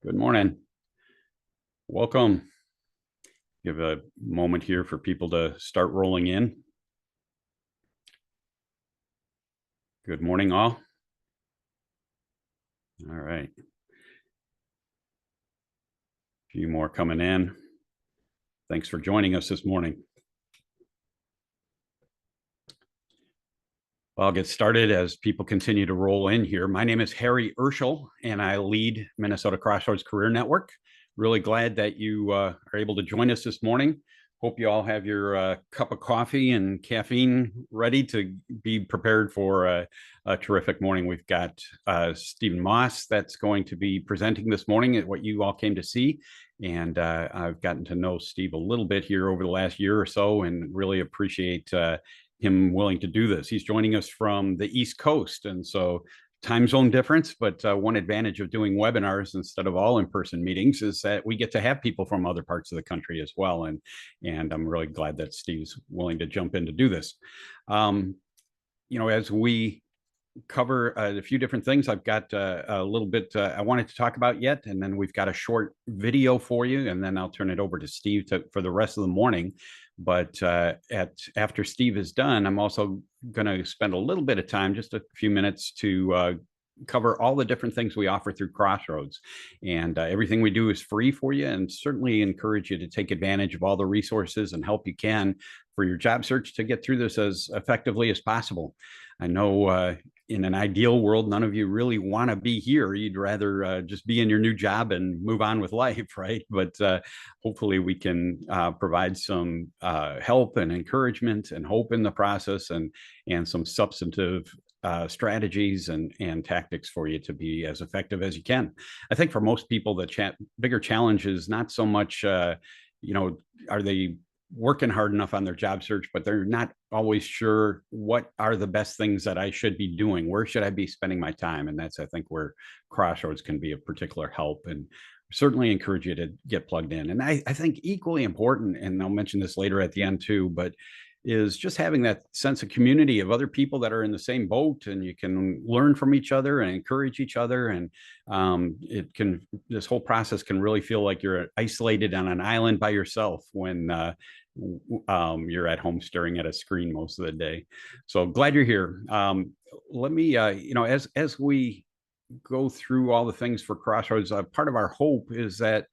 Good morning. Welcome. Give a moment here for people to start rolling in. Good morning, all. All right. A few more coming in. Thanks for joining us this morning. I'll get started as people continue to roll in here. My name is 𝘼𝙛𝙩𝙚, and I lead Minnesota Crossroads Career Network. Really glad that you are able to join us this morning. Hope you all have your cup of coffee and caffeine ready to be prepared for a terrific morning. We've got Stephen Moss that's going to be presenting this morning at what you all came to see. And I've gotten to know Steve a little bit here over the last year or so and really appreciate him willing to do this. He's joining us from the East Coast, and so time zone difference, but one advantage of doing webinars instead of all in-person meetings is that we get to have people from other parts of the country as well, and I'm really glad that Steve's willing to jump in to do this. As we cover a few different things, I've got a little bit I wanted to talk about yet, and then we've got a short video for you, and then I'll turn it over to Steve for the rest of the morning. But after Steve is done, I'm also going to spend a little bit of time, just a few minutes, to cover all the different things we offer through Crossroads. And everything we do is free for you, and certainly encourage you to take advantage of all the resources and help you can for your job search to get through this as effectively as possible. I know in an ideal world, none of you really want to be here. You'd rather just be in your new job and move on with life, right? But hopefully we can provide some help and encouragement and hope in the process, and some substantive strategies and tactics for you to be as effective as you can. I think for most people, the bigger challenge is not so much, are they working hard enough on their job search, but they're not always sure what are the best things that I should be doing. Where should I be spending my time? And that's, I think, where Crossroads can be of particular help, and certainly encourage you to get plugged in. And I think equally important, and I'll mention this later at the end too, but is just having that sense of community of other people that are in the same boat, and you can learn from each other and encourage each other. And this whole process can really feel like you're isolated on an island by yourself when you're at home staring at a screen most of the day. So glad you're here. Let me, as we go through all the things for Crossroads, part of our hope is that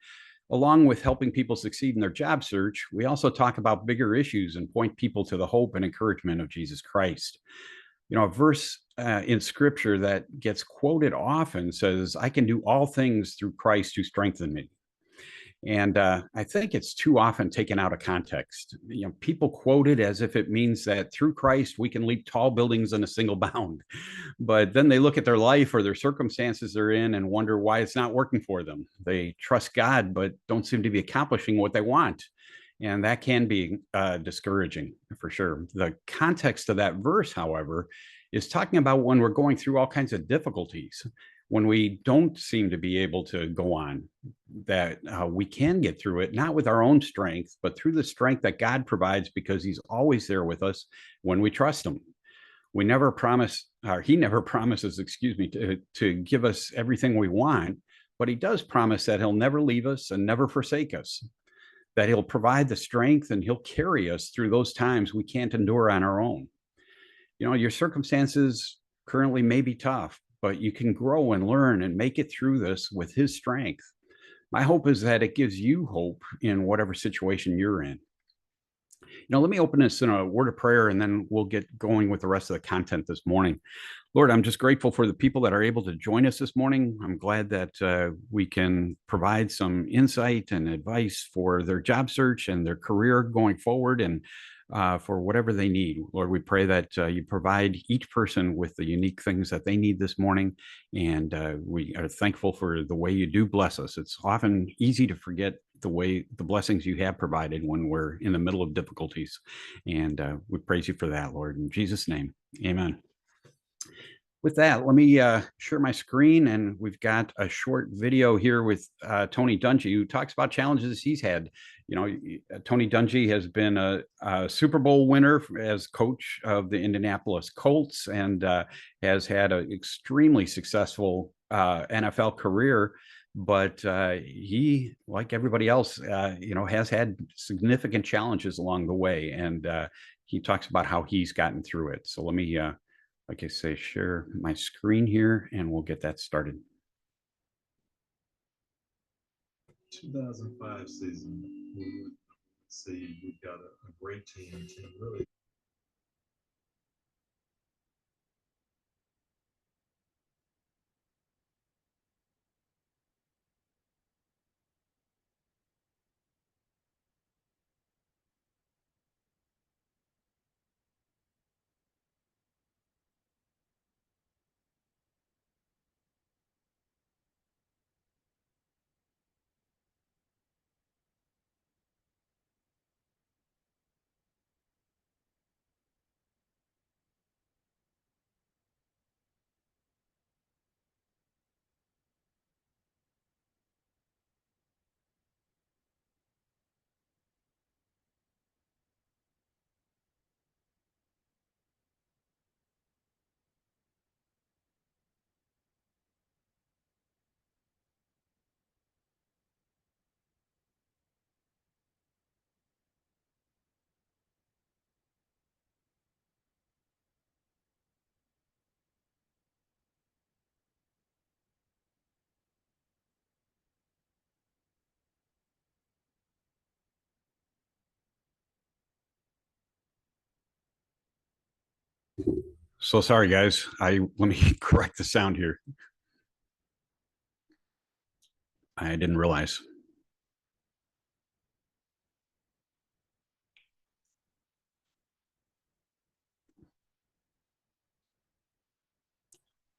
along with helping people succeed in their job search, we also talk about bigger issues and point people to the hope and encouragement of Jesus Christ. A verse in Scripture that gets quoted often says, "I can do all things through Christ who strengthened me." And I think it's too often taken out of context. People quote it as if it means that through Christ we can leap tall buildings in a single bound. But then they look at their life or their circumstances they're in and wonder why it's not working for them. They trust God, but don't seem to be accomplishing what they want. And that can be discouraging for sure. The context of that verse, however, is talking about when we're going through all kinds of difficulties, when we don't seem to be able to go on, that we can get through it, not with our own strength, but through the strength that God provides, because he's always there with us when we trust him. He never promises, to give us everything we want, but he does promise that he'll never leave us and never forsake us, that he'll provide the strength and he'll carry us through those times we can't endure on our own. Your circumstances currently may be tough, but you can grow and learn and make it through this with his strength. My hope is that it gives you hope in whatever situation you're in. Let me open this in a word of prayer, and then we'll get going with the rest of the content this morning. Lord, I'm just grateful for the people that are able to join us this morning. I'm glad that we can provide some insight and advice for their job search and their career going forward, and for whatever they need. Lord, we pray that you provide each person with the unique things that they need this morning. And we are thankful for the way you do bless us. It's often easy to forget the blessings you have provided when we're in the middle of difficulties. And we praise you for that, Lord. In Jesus' name, amen. With that, let me share my screen, and we've got a short video here with Tony Dungy, who talks about challenges he's had. Tony Dungy has been a Super Bowl winner as coach of the Indianapolis Colts, and has had an extremely successful NFL career but he, like everybody else, has had significant challenges along the way, and he talks about how he's gotten through it. So let me, like I say, share my screen here, and we'll get that started. 2005 season, we would see we've got a great team really. So sorry, guys. Let me correct the sound here. I didn't realize.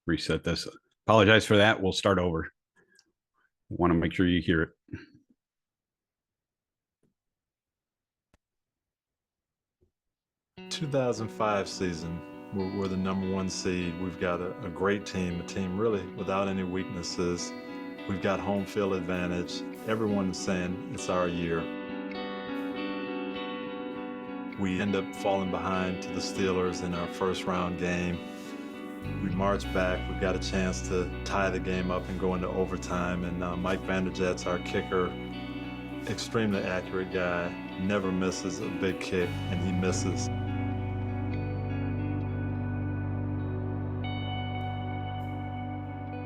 Reset this. Apologize for that. We'll start over. Want to make sure you hear it. 2005 season, we're the #1 seed. We've got a great team, a team really without any weaknesses. We've got home field advantage. Everyone is saying it's our year. We end up falling behind to the Steelers in our first round game. We march back. We've got a chance to tie the game up and go into overtime. And Mike Vanderjagt's our kicker. Extremely accurate guy. Never misses a big kick, and he misses.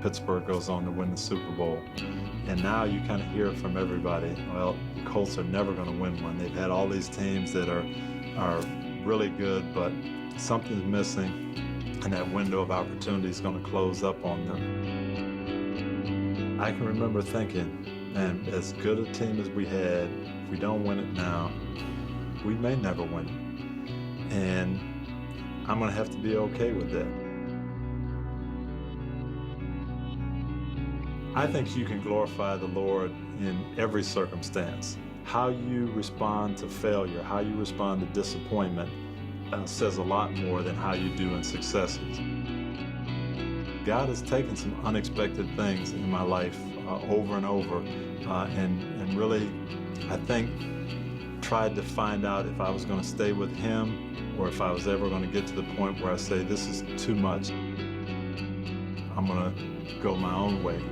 Pittsburgh goes on to win the Super Bowl. And now you kind of hear from everybody, well, the Colts are never going to win one. They've had all these teams that are really good, but something's missing, and that window of opportunity is going to close up on them. I can remember thinking, man, as good a team as we had, if we don't win it now, we may never win it. And I'm going to have to be okay with that. I think you can glorify the Lord in every circumstance. How you respond to failure, how you respond to disappointment says a lot more than how you do in successes. God has taken some unexpected things in my life over and over, and really, I think, tried to find out if I was going to stay with Him or if I was ever going to get to the point where I say, this is too much. I'm going to go my own way.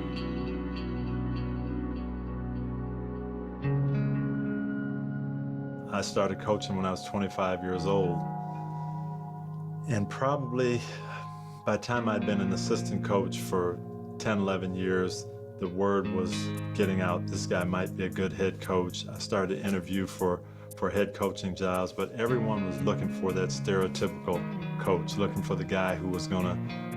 I started coaching when I was 25 years old. And probably by the time I'd been an assistant coach for 10, 11 years, the word was getting out, this guy might be a good head coach. I started to interview for head coaching jobs, but everyone was looking for that stereotypical coach, looking for the guy who was going to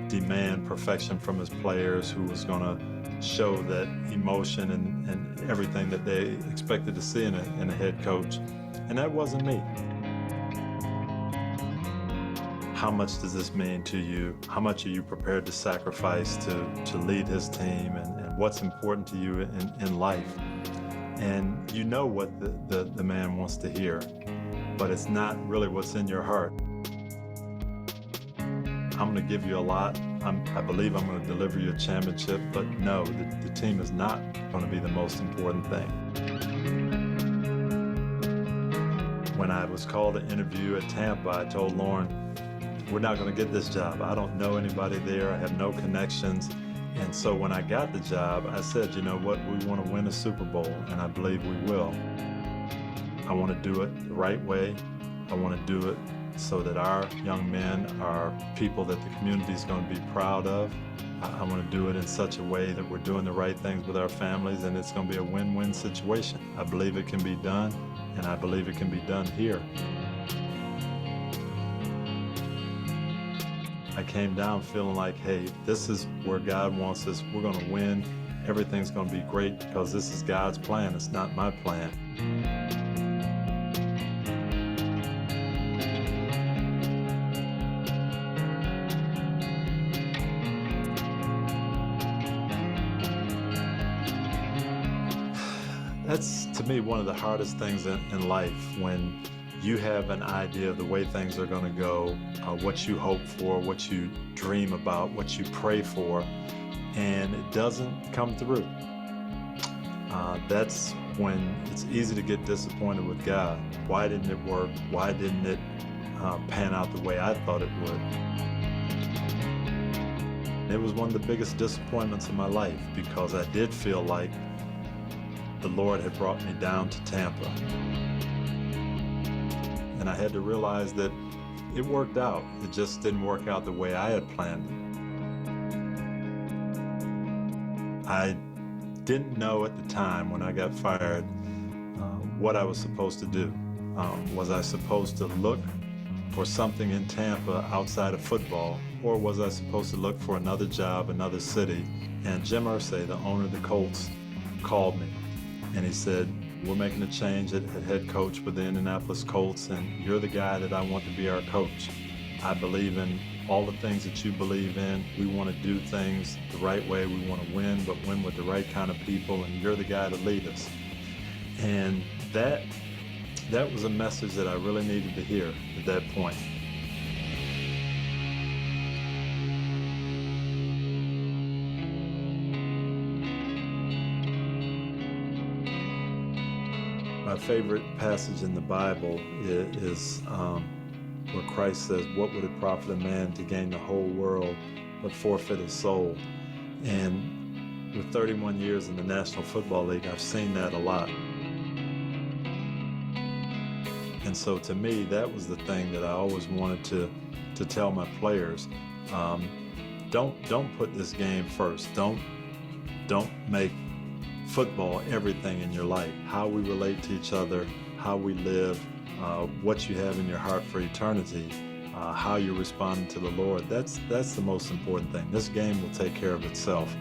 demand perfection from his players, who was going to show that emotion and everything that they expected to see in a head coach. And that wasn't me. How much does this mean to you? How much are you prepared to sacrifice to lead his team, and what's important to you in life? And you know what the man wants to hear, but it's not really what's in your heart. I'm going to give you a lot. I believe I'm going to deliver you a championship, but no, the team is not going to be the most important thing. When I was called to interview at Tampa, I told Lauren, we're not going to get this job. I don't know anybody there. I have no connections. And so when I got the job, I said, you know what, we want to win a Super Bowl, and I believe we will. I want to do it the right way. I want to do it so that our young men are people that the community is going to be proud of. I want to do it in such a way that we're doing the right things with our families, and it's going to be a win-win situation. I believe it can be done, and I believe it can be done here. I came down feeling like, hey, this is where God wants us. We're going to win. Everything's going to be great because this is God's plan. It's not my plan. That's, to me, one of the hardest things in life, when you have an idea of the way things are going to go, what you hope for, what you dream about, what you pray for, and it doesn't come through. That's when it's easy to get disappointed with God. Why didn't it work? Why didn't it pan out the way I thought it would? It was one of the biggest disappointments of my life, because I did feel like the Lord had brought me down to Tampa. And I had to realize that it worked out. It just didn't work out the way I had planned it. I didn't know at the time when I got fired what I was supposed to do. Was I supposed to look for something in Tampa outside of football, or was I supposed to look for another job, another city? And 𝙤𝙛𝙩𝙚, the owner of the Colts, called me, and he said, we're making a change at head coach with the Indianapolis Colts, and you're the guy that I want to be our coach. I believe in all the things that you believe in. We want to do things the right way. We want to win, but win with the right kind of people, and you're the guy to lead us. And that was a message that I really needed to hear at that point. My favorite passage in the Bible is where Christ says, what would it profit a man to gain the whole world but forfeit his soul? And with 31 years in the National Football League, I've seen that a lot. And so to me, that was the thing that I always wanted to tell my players. Don't put this game first. Don't make football everything in your life. How we relate to each other, how we live, what you have in your heart for eternity, how you're responding to the Lord. That's the most important thing. This game will take care of itself.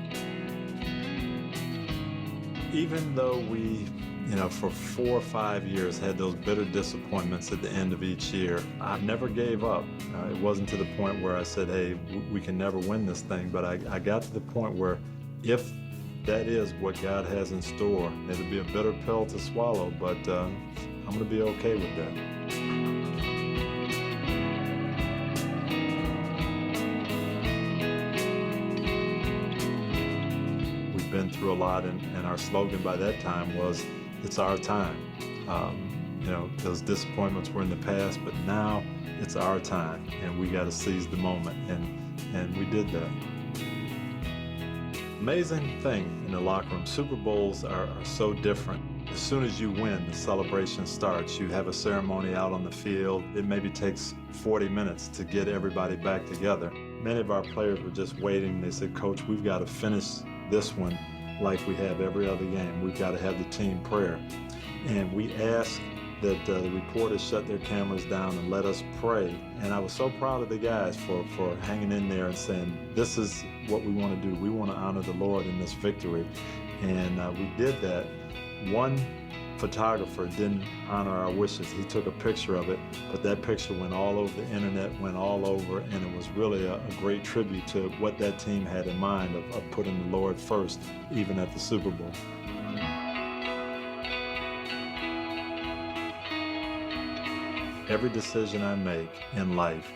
Even though we, for 4 or 5 years had those bitter disappointments at the end of each year, I never gave up. It wasn't to the point where I said, hey, we can never win this thing, but I got to the point where if that is what God has in store, it'll be a bitter pill to swallow, but I'm going to be okay with that. We've been through a lot, and our slogan by that time was, it's our time. Those disappointments were in the past, but now it's our time, and we got to seize the moment, and we did that. Amazing thing in the locker room. Super Bowls are so different. As soon as you win, the celebration starts. You have a ceremony out on the field. It maybe takes 40 minutes to get everybody back together. Many of our players were just waiting. They said, Coach, we've got to finish this one like we have every other game. We've got to have the team prayer. And we asked that the reporters shut their cameras down and let us pray. And I was so proud of the guys for hanging in there and saying, this is what we want to do. We want to honor the Lord in this victory. And we did that. One photographer didn't honor our wishes. He took a picture of it, but that picture went all over the internet, went all over, and it was really a great tribute to what that team had in mind of putting the Lord first, even at the Super Bowl. Every decision I make in life,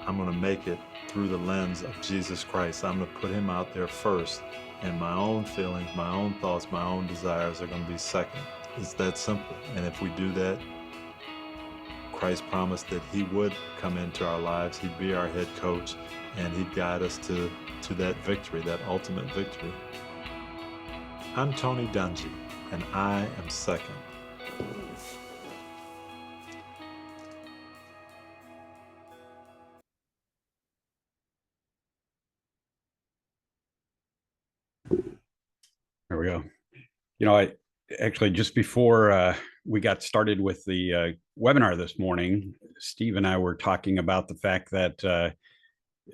I'm going to make it through the lens of Jesus Christ. I'm going to put him out there first, and my own feelings, my own thoughts, my own desires are going to be second. It's that simple. And if we do that, Christ promised that he would come into our lives, he'd be our head coach, and he'd guide us to that victory, that ultimate victory. I'm Tony Dungy, and I am second. There we go. I actually, just before we got started with the webinar this morning, Steve and I were talking about the fact that,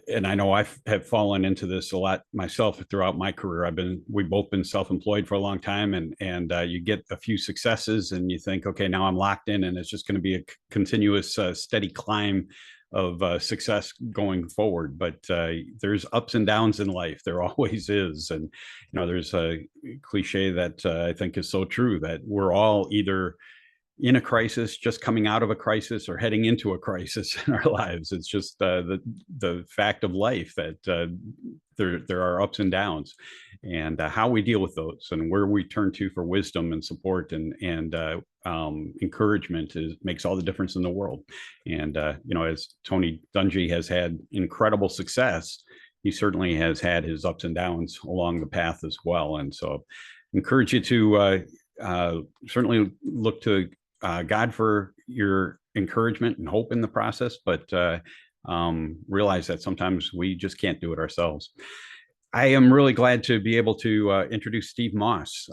and I know I have fallen into this a lot myself throughout my career. We've both been self-employed for a long time, and you get a few successes and you think, okay, now I'm locked in and it's just going to be a continuous steady climb of success going forward. But there's ups and downs in life. There always is. And, there's a cliche that I think is so true, that we're all either in a crisis, just coming out of a crisis, or heading into a crisis in our lives. It's just the fact of life that there are ups and downs, and how we deal with those and where we turn to for wisdom and support and encouragement makes all the difference in the world. And as Tony Dungy has had incredible success, he certainly has had his ups and downs along the path as well. And so encourage you to certainly look to God for your encouragement and hope in the process, but realize that sometimes we just can't do it ourselves. I am really glad to be able to introduce Steve Moss.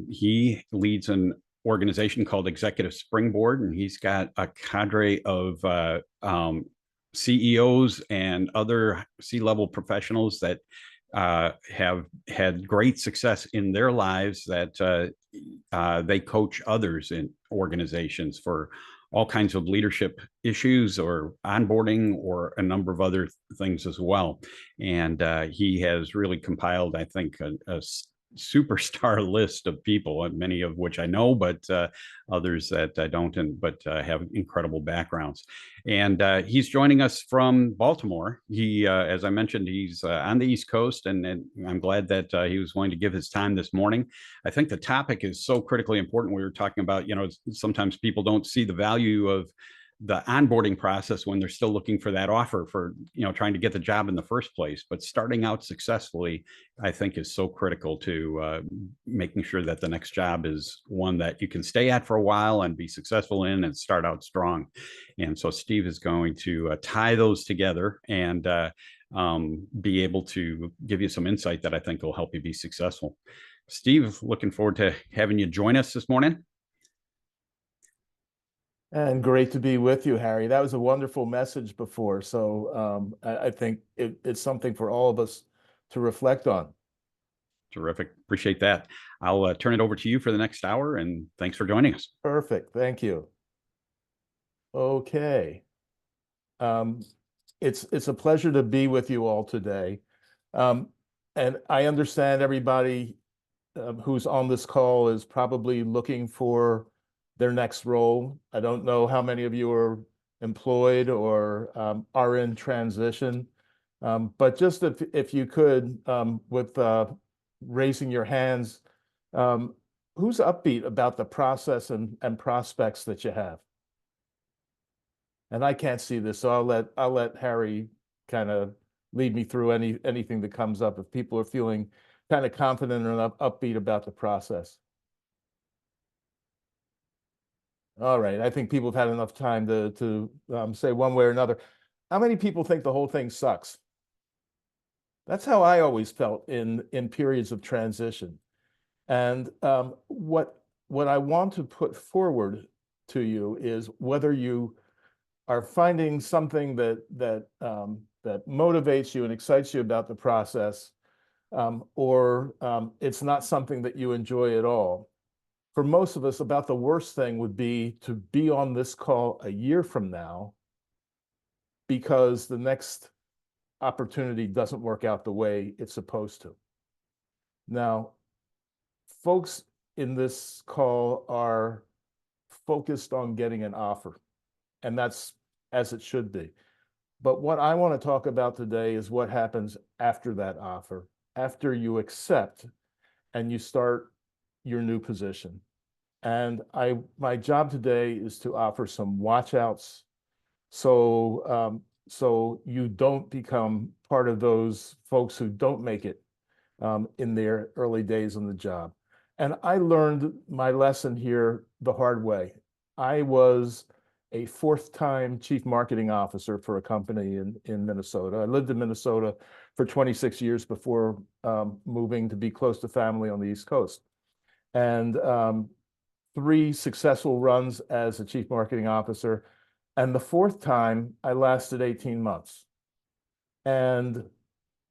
He leads an organization called Executive Springboard, and he's got a cadre of CEOs and other C-level professionals that have had great success in their lives, that they coach others in organizations for all kinds of leadership issues or onboarding or a number of other things as well. And he has really compiled, I think, a superstar list of people, many of which I know, but others that I don't, but have incredible backgrounds. And he's joining us from Baltimore. He, as I mentioned, he's on the East Coast, and I'm glad that he was willing to give his time this morning. I think the topic is so critically important. We were talking about, sometimes people don't see the value of the onboarding process when they're still looking for that offer for, trying to get the job in the first place. But starting out successfully, I think, is so critical to making sure that the next job is one that you can stay at for a while and be successful in and start out strong. And so Steve is going to tie those together and be able to give you some insight that I think will help you be successful. Steve, looking forward to having you join us this morning. And great to be with you, Harry. That was a wonderful message before. So I think it's something for all of us to reflect on. Terrific. Appreciate that. I'll turn it over to you for the next hour, and thanks for joining us. Perfect. Thank you. Okay. It's a pleasure to be with you all today. And I understand everybody who's on this call is probably looking for their next role. I don't know how many of you are employed or are in transition, but just if you could, with raising your hands, who's upbeat about the process and prospects that you have? And I can't see this, so I'll let Harry kind of lead me through anything that comes up if people are feeling kind of confident and upbeat about the process. All right, I think people have had enough time to say one way or another. How many people think the whole thing sucks? That's how I always felt in periods of transition. And what I want to put forward to you is whether you are finding something that motivates you and excites you about the process, or it's not something that you enjoy at all. For most of us, about the worst thing would be to be on this call a year from now because the next opportunity doesn't work out the way it's supposed to. Now, folks in this call are focused on getting an offer, and that's as it should be. But what I want to talk about today is what happens after that offer, after you accept and you start your new position. And my job today is to offer some watch outs So you don't become part of those folks who don't make it in their early days on the job. And I learned my lesson here the hard way. I was a fourth-time chief marketing officer for a company in Minnesota. I lived in Minnesota for 26 years before moving to be close to family on the East Coast. And 3 successful runs as a chief marketing officer. And the fourth time, I lasted 18 months. And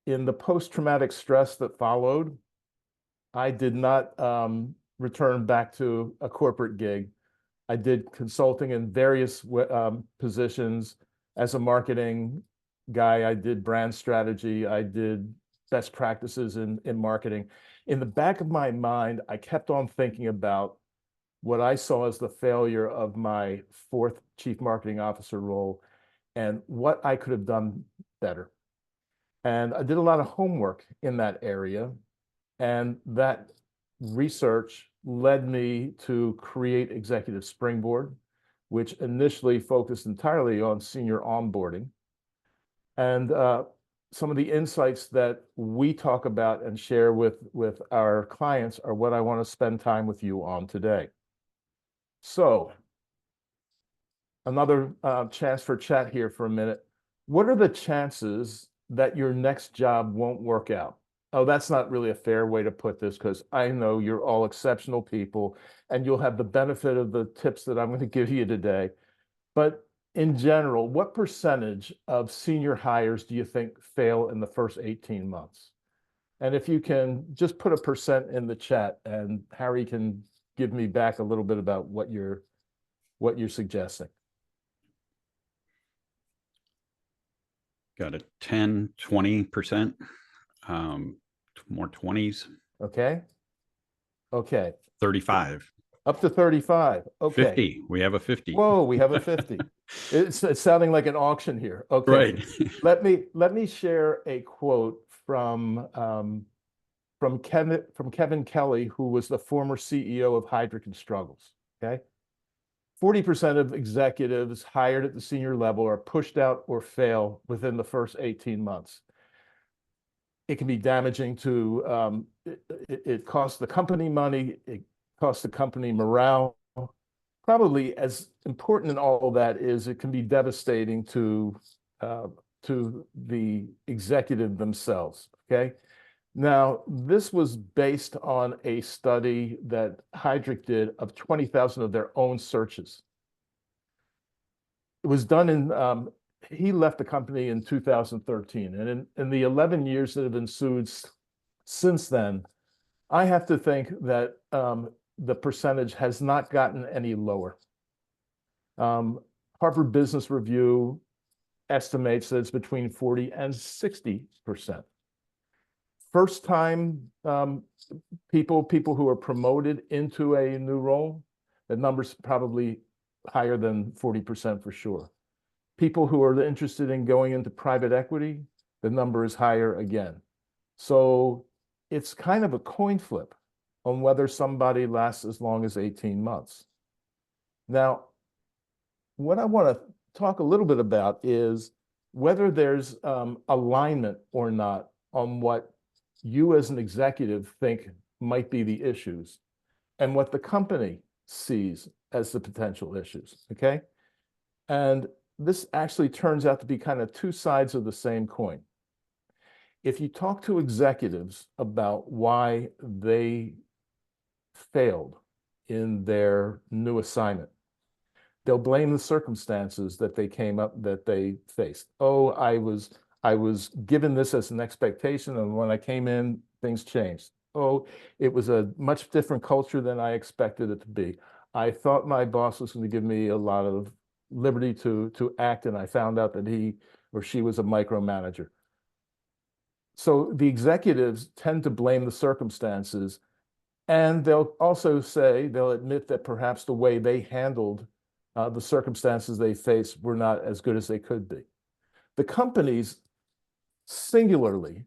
in the post-traumatic stress that followed, I did not return back to a corporate gig. I did consulting in various positions. As a marketing guy, I did brand strategy. I did best practices in marketing. In the back of my mind, I kept on thinking about what I saw as the failure of my fourth chief marketing officer role and what I could have done better. And I did a lot of homework in that area. And that research led me to create Executive Springboard, which initially focused entirely on senior onboarding. And some of the insights that we talk about and share with our clients are what I want to spend time with you on today. So another chance for chat here for a minute. What are the chances that your next job won't work out? Oh, that's not really a fair way to put this, because I know you're all exceptional people and you'll have the benefit of the tips that I'm going to give you today. But in general, what percentage of senior hires do you think fail in the first 18 months? And if you can just put a percent in the chat, and Harry can give me back a little bit about what you're suggesting. Got a 10, 20%, more 20s. Okay. Okay. 35. Up to 35. Okay. 50. We have a 50. Whoa, we have a 50. It's sounding like an auction here. Okay. Right. let me share a quote from Kevin Kelly, who was the former CEO of 𝙤𝙛𝙩𝙚𝙧. Okay. 40% of executives hired at the senior level are pushed out or fail within the first 18 months. It can be damaging to, it costs the company money, it costs the company morale. Probably as important in all of that is it can be devastating to the executive themselves, okay? Now, this was based on a study that Heidrich did of 20,000 of their own searches. It was done in, he left the company in 2013. And in the 11 years that have ensued since then, I have to think that the percentage has not gotten any lower. Harvard Business Review estimates that it's between 40 and 60%. First-time people who are promoted into a new role, the number's probably higher than 40% for sure. People who are interested in going into private equity, the number is higher again. So it's kind of a coin flip on whether somebody lasts as long as 18 months. Now, what I want to talk a little bit about is whether there's alignment or not on what you as an executive think might be the issues and what the company sees as the potential issues, okay? And this actually turns out to be kind of two sides of the same coin. If you talk to executives about why they failed in their new assignment, they'll blame the circumstances that they faced. Oh, I was given this as an expectation, and when I came in, things changed. Oh, it was a much different culture than I expected it to be. I thought my boss was going to give me a lot of liberty to act, and I found out that he or she was a micromanager. So the executives tend to blame the circumstances, and they'll also they'll admit that perhaps the way they handled the circumstances they faced were not as good as they could be. The companies singularly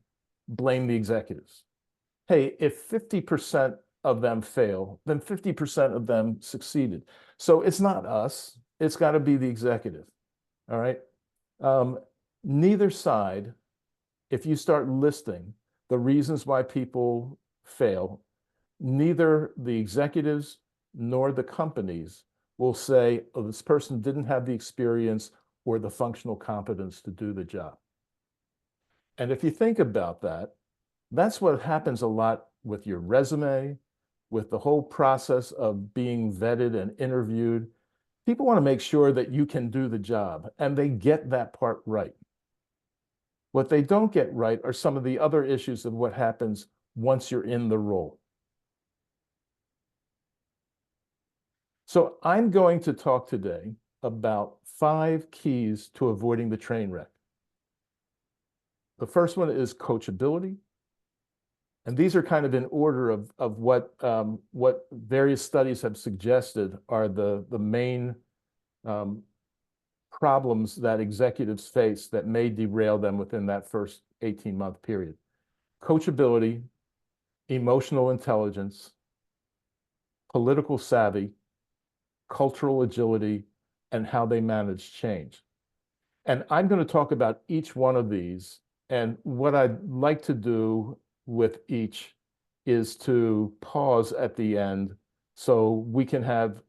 blame the executives. Hey, if 50% of them fail, then 50% of them succeeded. So it's not us, it's got to be the executive, All right. Um, Neither side, if you start listing the reasons why people fail, neither the executives nor the companies will say, oh, this person didn't have the experience or the functional competence to do the job. And if you think about that, that's what happens a lot with your resume, with the whole process of being vetted and interviewed. People want to make sure that you can do the job, and they get that part right. What they don't get right are some of the other issues of what happens once you're in the role. So I'm going to talk today about 5 keys to avoiding the train wreck. The first one is coachability. And these are kind of in order of what various studies have suggested are the main problems that executives face that may derail them within that first 18-month period. Coachability, emotional intelligence, political savvy, cultural agility, and how they manage change. And I'm going to talk about each one of these. And what I'd like to do with each is to pause at the end so we can have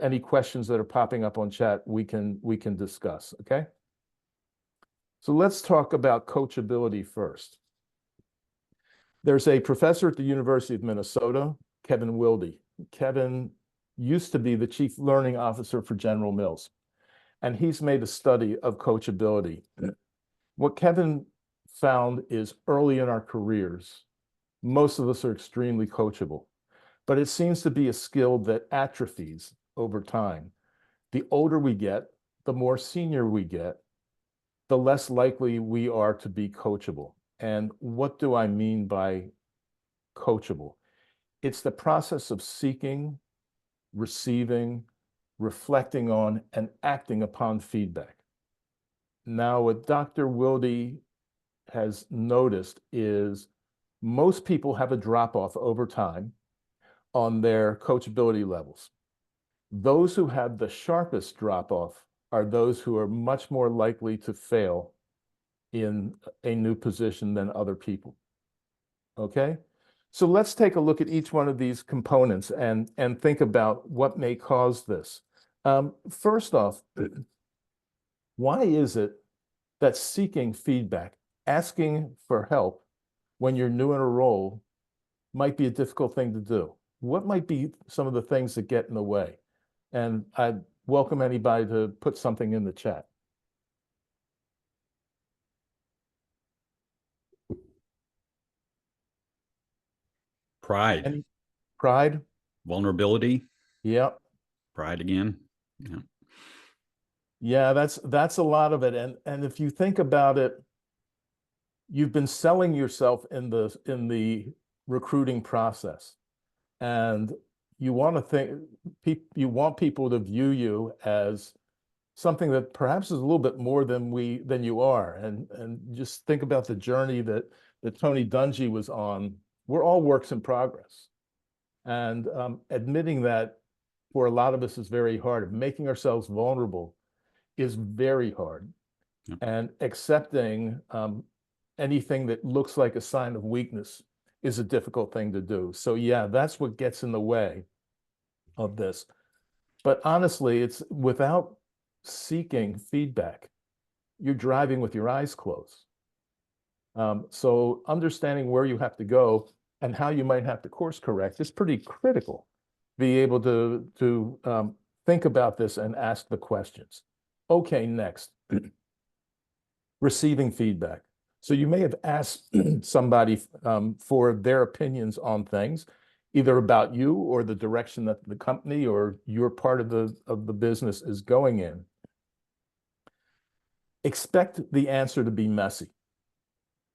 any questions that are popping up on chat, we can discuss, okay? So let's talk about coachability first. There's a professor at the University of Minnesota, Kevin 𝘼�s𝙩𝙚. Kevin used to be the chief learning officer for General Mills, and he's made a study of coachability. What Kevin found is early in our careers, most of us are extremely coachable, but it seems to be a skill that atrophies over time. The older we get, the more senior we get, the less likely we are to be coachable. And what do I mean by coachable? It's the process of seeking, receiving, reflecting on, and acting upon feedback. Now, what Dr. 𝘼𝙠 has noticed is most people have a drop-off over time on their coachability levels. Those who have the sharpest drop-off are those who are much more likely to fail in a new position than other people. Okay? So let's take a look at each one of these components and think about what may cause this. First off, why is it that seeking feedback, asking for help when you're new in a role might be a difficult thing to do? What might be some of the things that get in the way? And I'd welcome anybody to put something in the chat. Pride, Any pride? vulnerability, Yeah. pride again. Yeah. Yeah, that's a lot of it. And if you think about it, you've been selling yourself in the recruiting process. And you want people to view you as something that perhaps is a little bit more than you are. And just think about the journey that Tony Dungy was on. We're all works in progress. And admitting that for a lot of us is very hard. Making ourselves vulnerable is very hard. Yep. And accepting anything that looks like a sign of weakness is a difficult thing to do. So yeah, that's what gets in the way of this. But honestly, it's without seeking feedback, you're driving with your eyes closed. So understanding where you have to go and how you might have to course correct is pretty critical. Be able to think about this and ask the questions. Okay, next, receiving feedback. So you may have asked somebody for their opinions on things, either about you or the direction that the company or your part of the business is going in. Expect the answer to be messy.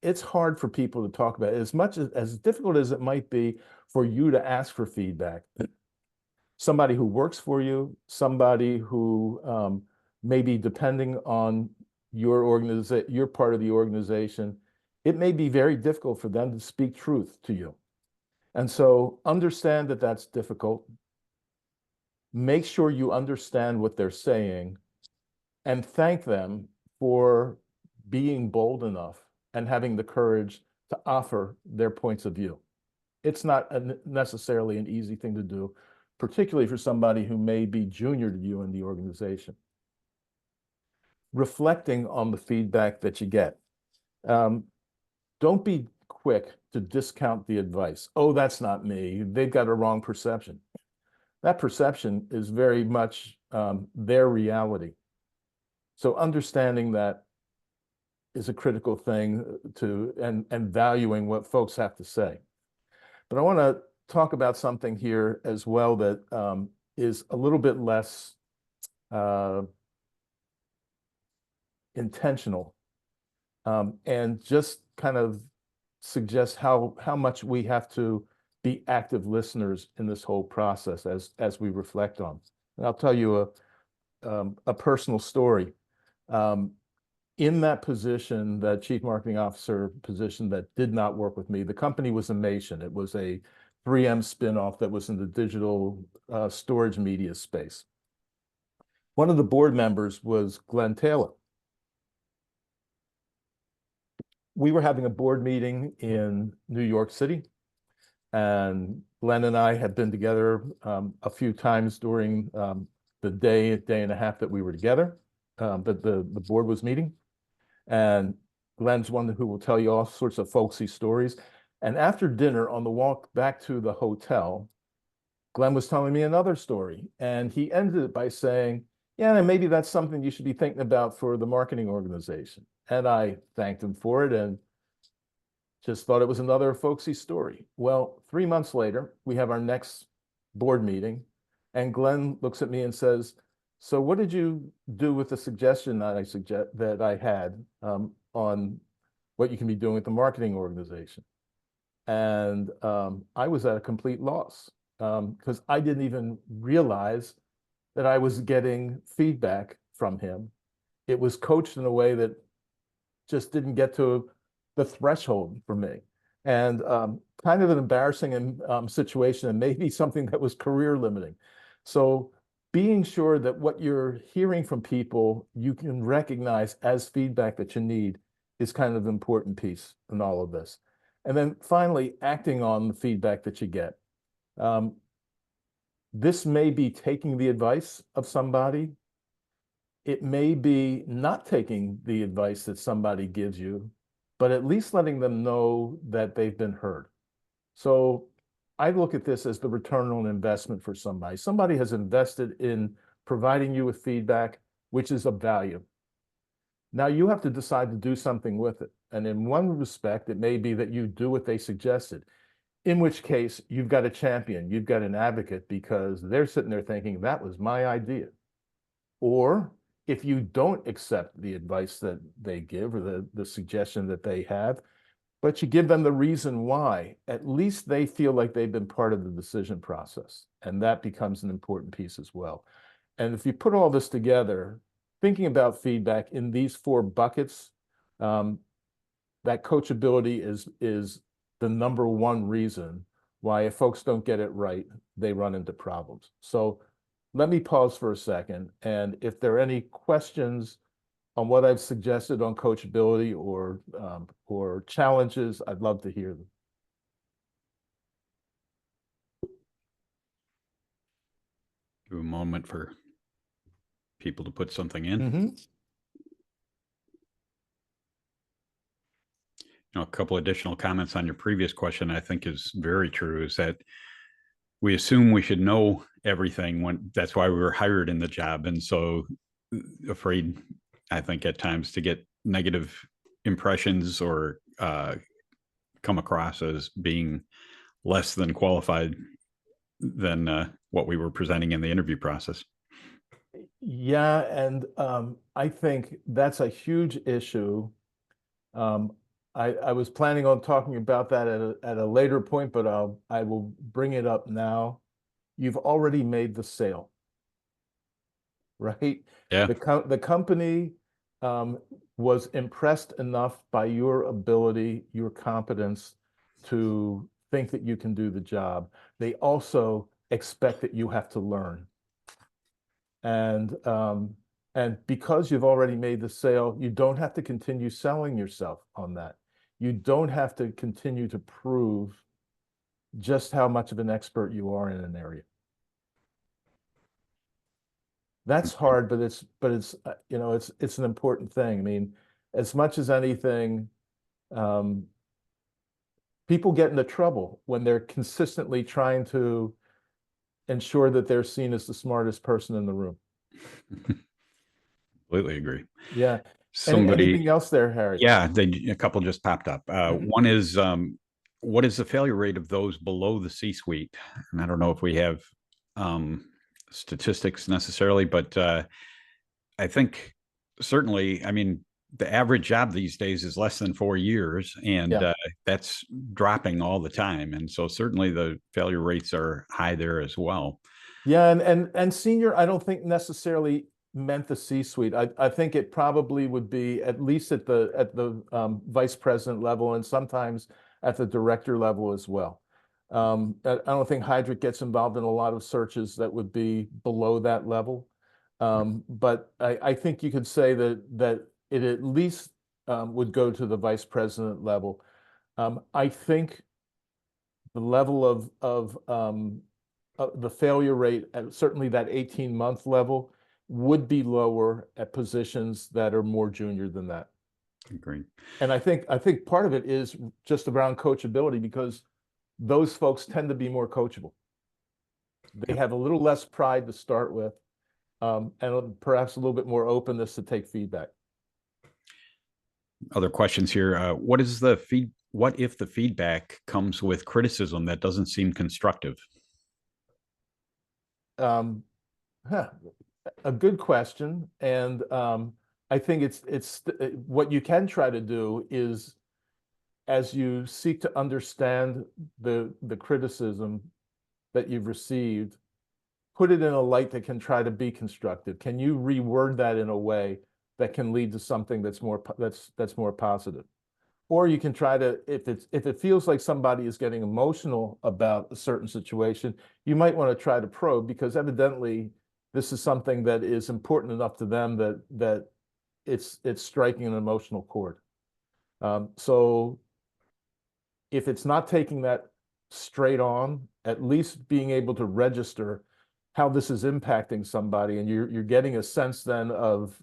It's hard for people to talk about it. As much as difficult as it might be for you to ask for feedback, somebody who works for you, somebody who maybe depending on your part of the organization, it may be very difficult for them to speak truth to you. And so understand that that's difficult. Make sure you understand what they're saying and thank them for being bold enough and having the courage to offer their points of view. It's not necessarily an easy thing to do, particularly for somebody who may be junior to you in the organization. Reflecting on the feedback that you get. Don't be quick to discount the advice. Oh, that's not me. They've got a wrong perception. That perception is very much their reality. So understanding that is a critical thing and valuing what folks have to say. But I want to talk about something here as well that is a little bit less intentional, and just kind of suggest how much we have to be active listeners in this whole process as we reflect on. And I'll tell you a personal story. In that position, that chief marketing officer position that did not work with me, the company was 𝘼𝙛𝙩𝙩𝙚. It was a 3M spinoff that was in the digital storage media space. One of the board members was Glenn Taylor. We were having a board meeting in New York City, and Glenn and I had been together a few times during the day and a half that we were together, that the board was meeting. And Glenn's one who will tell you all sorts of folksy stories. And after dinner, on the walk back to the hotel, Glenn was telling me another story. And he ended it by saying, yeah, and maybe that's something you should be thinking about for the marketing organization. And I thanked him for it and just thought it was another folksy story. Well, 3 months later, we have our next board meeting, and Glenn looks at me and says, so what did you do with the suggestion that I had on what you can be doing with the marketing organization? And I was at a complete loss because I didn't even realize that I was getting feedback from him. It was coached in a way that just didn't get to the threshold for me. And kind of an embarrassing situation, and maybe something that was career limiting. So being sure that what you're hearing from people, you can recognize as feedback that you need is kind of an important piece in all of this. And then finally, acting on the feedback that you get. This may be taking the advice of somebody. It may be not taking the advice that somebody gives you, but at least letting them know that they've been heard. So I look at this as the return on investment for somebody. Somebody has invested in providing you with feedback, which is of value. Now you have to decide to do something with it. And in one respect, it may be that you do what they suggested, in which case you've got a champion, you've got an advocate, because they're sitting there thinking, that was my idea. Or if you don't accept the advice that they give or the suggestion that they have, but you give them the reason why, at least they feel like they've been part of the decision process. And that becomes an important piece as well. And if you put all this together, thinking about feedback in these 4 buckets, that coachability is the #1 reason why if folks don't get it right, they run into problems. So let me pause for a second. And if there are any questions on what I've suggested on coachability or challenges, I'd love to hear them. Give a moment for people to put something in. Mm-hmm. A couple additional comments on your previous question, I think is very true, is that we assume we should know everything when that's why we were hired in the job. And so afraid, I think at times, to get negative impressions or come across as being less than qualified than what we were presenting in the interview process. Yeah, and I think that's a huge issue. I was planning on talking about that at a later point, but I will bring it up now. You've already made the sale, right? Yeah. The company was impressed enough by your ability, your competence to think that you can do the job. They also expect that you have to learn. And And because you've already made the sale, you don't have to continue selling yourself on that. You don't have to continue to prove just how much of an expert you are in an area. That's hard, but it's it's an important thing. I mean, as much as anything, people get into trouble when they're consistently trying to ensure that they're seen as the smartest person in the room. Completely agree. Yeah. Somebody, Anything else there, Harry? yeah, a couple just popped up. One is, what is the failure rate of those below the C-suite? And I don't know if we have statistics necessarily, but I think certainly, I mean, the average job these days is less than 4 years, and that's dropping all the time. And so certainly the failure rates are high there as well. Yeah, and senior, I don't think necessarily meant the C-suite. I think it probably would be at least at the vice president level, and sometimes at the director level as well. I don't think 𝙤𝙪𝙧 gets involved in a lot of searches that would be below that level. But I think you could say that it at least would go to the vice president level. I think the level of the failure rate at certainly that 18-month level would be lower at positions that are more junior than that. Agreed. And I think part of it is just around coachability, because those folks tend to be more coachable. They have a little less pride to start with, and perhaps a little bit more openness to take feedback. Other questions here. What if the feedback comes with criticism that doesn't seem constructive? A good question. And I think it's what you can try to do is, as you seek to understand the criticism that you've received, put it in a light that can try to be constructive. Can you reword that in a way that can lead to something that's more positive? Or you can try to, if it feels like somebody is getting emotional about a certain situation, you might want to try to probe, because evidently this is something that is important enough to them that it's striking an emotional chord. So if it's not taking that straight on, at least being able to register how this is impacting somebody, and you're getting a sense then of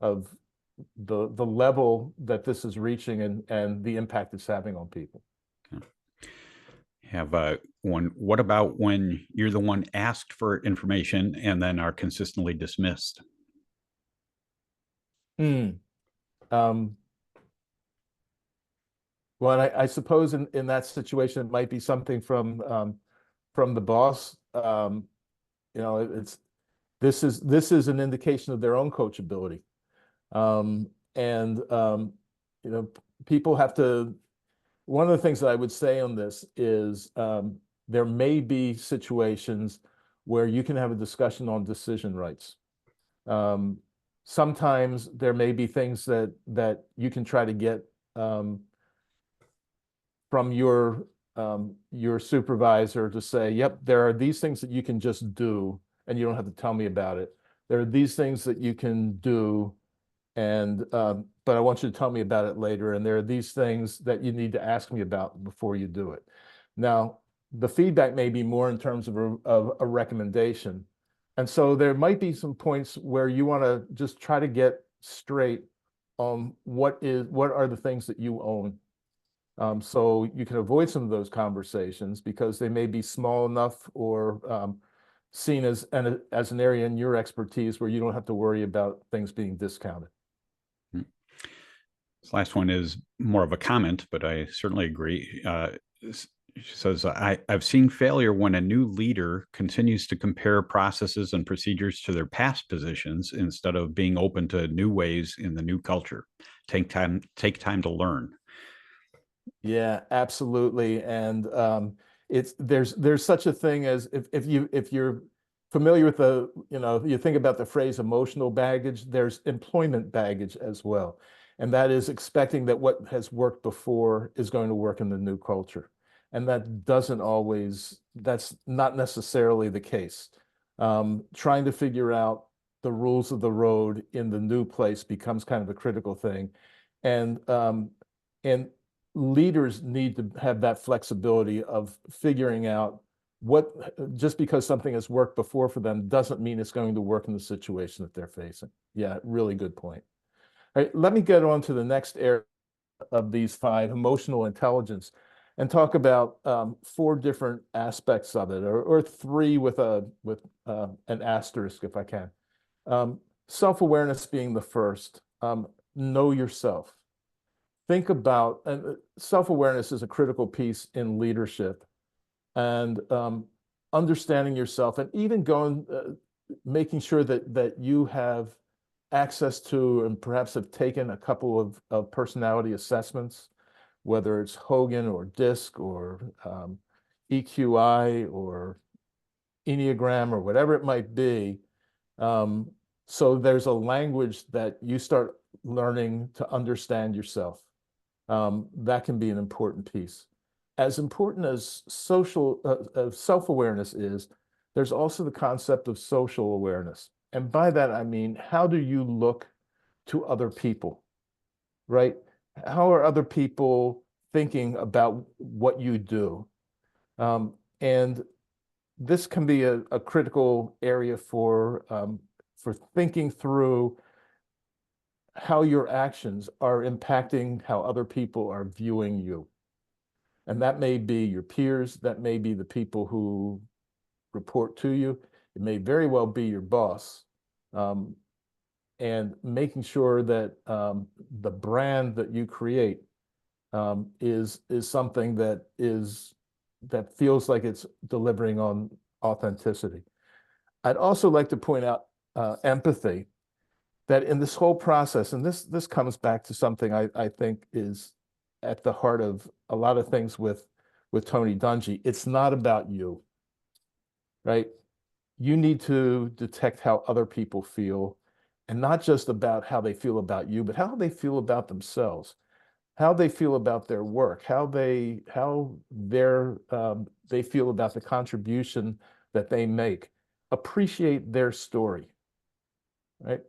the level that this is reaching and the impact it's having on people. Have one. What about when you're the one asked for information and then are consistently dismissed? Well, I suppose in that situation, it might be something from the boss. This is an indication of their own coachability. People have to, one of the things that I would say on this is there may be situations where you can have a discussion on decision rights. Sometimes there may be things that you can try to get from your supervisor to say, yep, there are these things that you can just do, and you don't have to tell me about it. There are these things that you can do, and but I want you to tell me about it later. And there are these things that you need to ask me about before you do it. Now, the feedback may be more in terms of a recommendation. And so there might be some points where you want to just try to get straight on what are the things that you own. So you can avoid some of those conversations because they may be small enough or seen as an area in your expertise where you don't have to worry about things being discounted. This last one is more of a comment, but I certainly agree. She says, I've seen failure when a new leader continues to compare processes and procedures to their past positions instead of being open to new ways in the new culture. Take time to learn. Yeah, absolutely. And there's such a thing as if you're familiar with you think about the phrase emotional baggage, there's employment baggage as well. And that is expecting that what has worked before is going to work in the new culture. And that's not necessarily the case. Trying to figure out the rules of the road in the new place becomes kind of a critical thing. And leaders need to have that flexibility of figuring out what, just because something has worked before for them doesn't mean it's going to work in the situation that they're facing. Yeah, really good point. All right, let me get on to the next area of these 5, emotional intelligence, and talk about 4 different aspects of it, or 3 with an asterisk if I can. Self-awareness being the first. Know yourself. Think about, and self-awareness is a critical piece in leadership, and understanding yourself, and even making sure that you have access to, and perhaps have taken a couple of personality assessments, whether it's Hogan or DISC or EQI or Enneagram or whatever it might be. So there's a language that you start learning to understand yourself. That can be an important piece. As important as self-awareness is, there's also the concept of social awareness. And by that, I mean, how do you look to other people, right? How are other people thinking about what you do? And this can be a critical area for thinking through how your actions are impacting how other people are viewing you. And that may be your peers, that may be the people who report to you, it may very well be your boss. And making sure that the brand that you create is something that feels like it's delivering on authenticity. I'd also like to point out empathy, that in this whole process, and this comes back to something I think is at the heart of a lot of things with Tony Dungy. It's not about you, right? You need to detect how other people feel, and not just about how they feel about you, but how they feel about themselves, how they feel about their work, how they feel about the contribution that they make. Appreciate their story, right?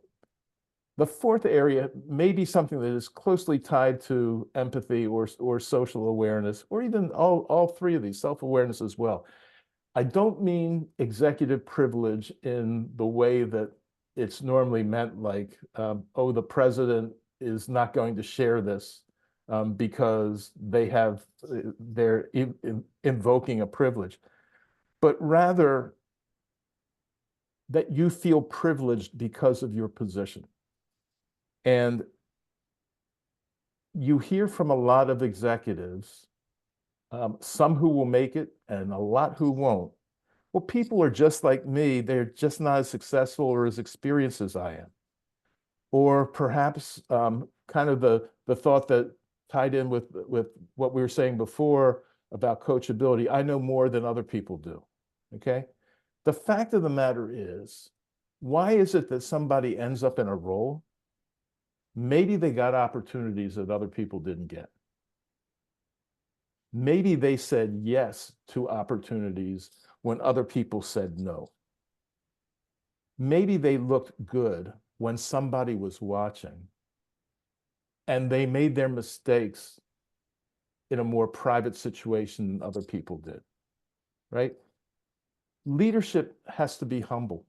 The 4th area may be something that is closely tied to empathy or social awareness, or even all 3 of these, self-awareness as well. I don't mean executive privilege in the way that it's normally meant, like, oh, the president is not going to share this because they're invoking a privilege, but rather that you feel privileged because of your position. And you hear from a lot of executives, some who will make it and a lot who won't. Well, people are just like me. They're just not as successful or as experienced as I am. Or perhaps kind of the thought that tied in with what we were saying before about coachability. I know more than other people do, okay? The fact of the matter is, why is it that somebody ends up in a role? Maybe they got opportunities that other people didn't get. Maybe they said yes to opportunities when other people said no. Maybe they looked good when somebody was watching, and they made their mistakes in a more private situation than other people did, right? Leadership has to be humble.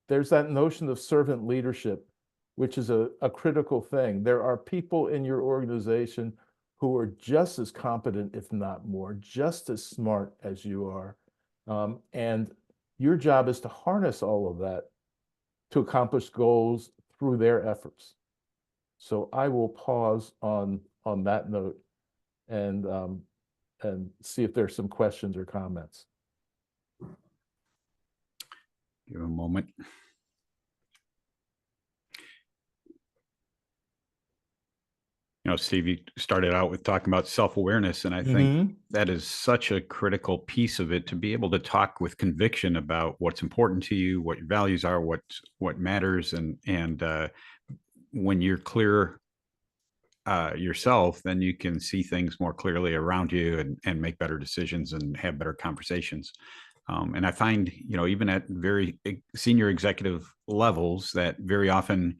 There's that notion of servant leadership, which is a critical thing. There are people in your organization who are just as competent, if not more, just as smart as you are. And your job is to harness all of that to accomplish goals through their efforts. So I will pause on that note and see if there's some questions or comments. Give a moment. You know, Steve, you started out with talking about self-awareness, and I think that is such a critical piece of it, to be able to talk with conviction about what's important to you, what your values are, what matters, and when you're clear yourself, then you can see things more clearly around you and make better decisions and have better conversations. And I find, even at very senior executive levels, that very often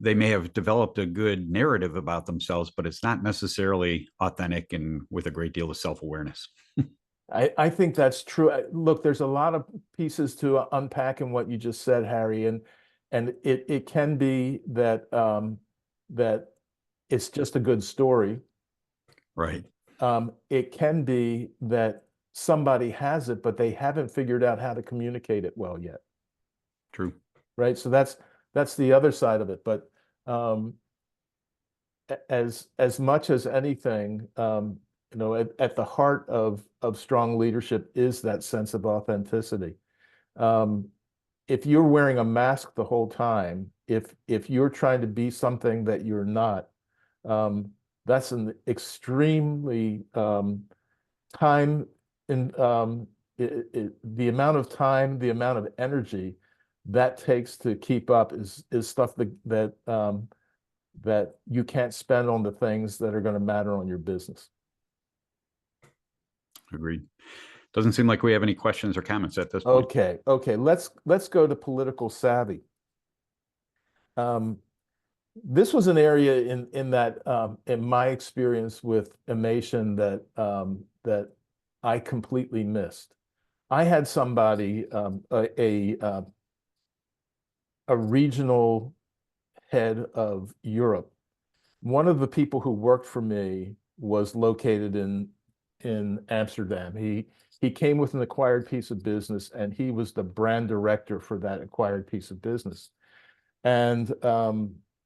they may have developed a good narrative about themselves, but it's not necessarily authentic and with a great deal of self-awareness. I think that's true. Look, there's a lot of pieces to unpack in what you just said, Harry, and it can be that that it's just a good story. Right. It can be that somebody has it, but they haven't figured out how to communicate it well yet. True. Right. So that's the other side of it. But as much as anything, at the heart of strong leadership is that sense of authenticity. If you're wearing a mask the whole time, if you're trying to be something that you're not, that's an extremely time in the amount of time, the amount of energy that takes to keep up is stuff that you can't spend on the things that are going to matter on your business. Agreed. Doesn't seem like we have any questions or comments at this point. Okay. Let's go to political savvy. This was an area in that in my experience with 𝘼𝙛𝙩𝙚𝙚 that I completely missed. I had somebody, a regional head of Europe. One of the people who worked for me was located in Amsterdam. He came with an acquired piece of business, and he was the brand director for that acquired piece of business. And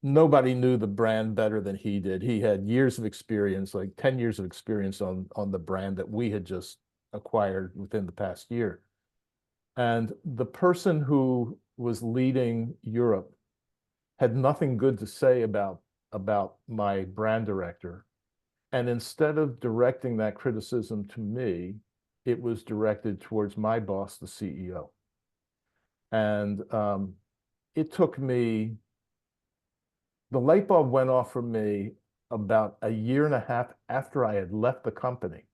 nobody knew the brand better than he did. He had years of experience, like 10 years of experience on the brand that we had just acquired within the past year. And the person who was leading Europe had nothing good to say about my brand director. And instead of directing that criticism to me, it was directed towards my boss, the CEO. And it took me, the light bulb went off for me about a year and a half after I had left the company,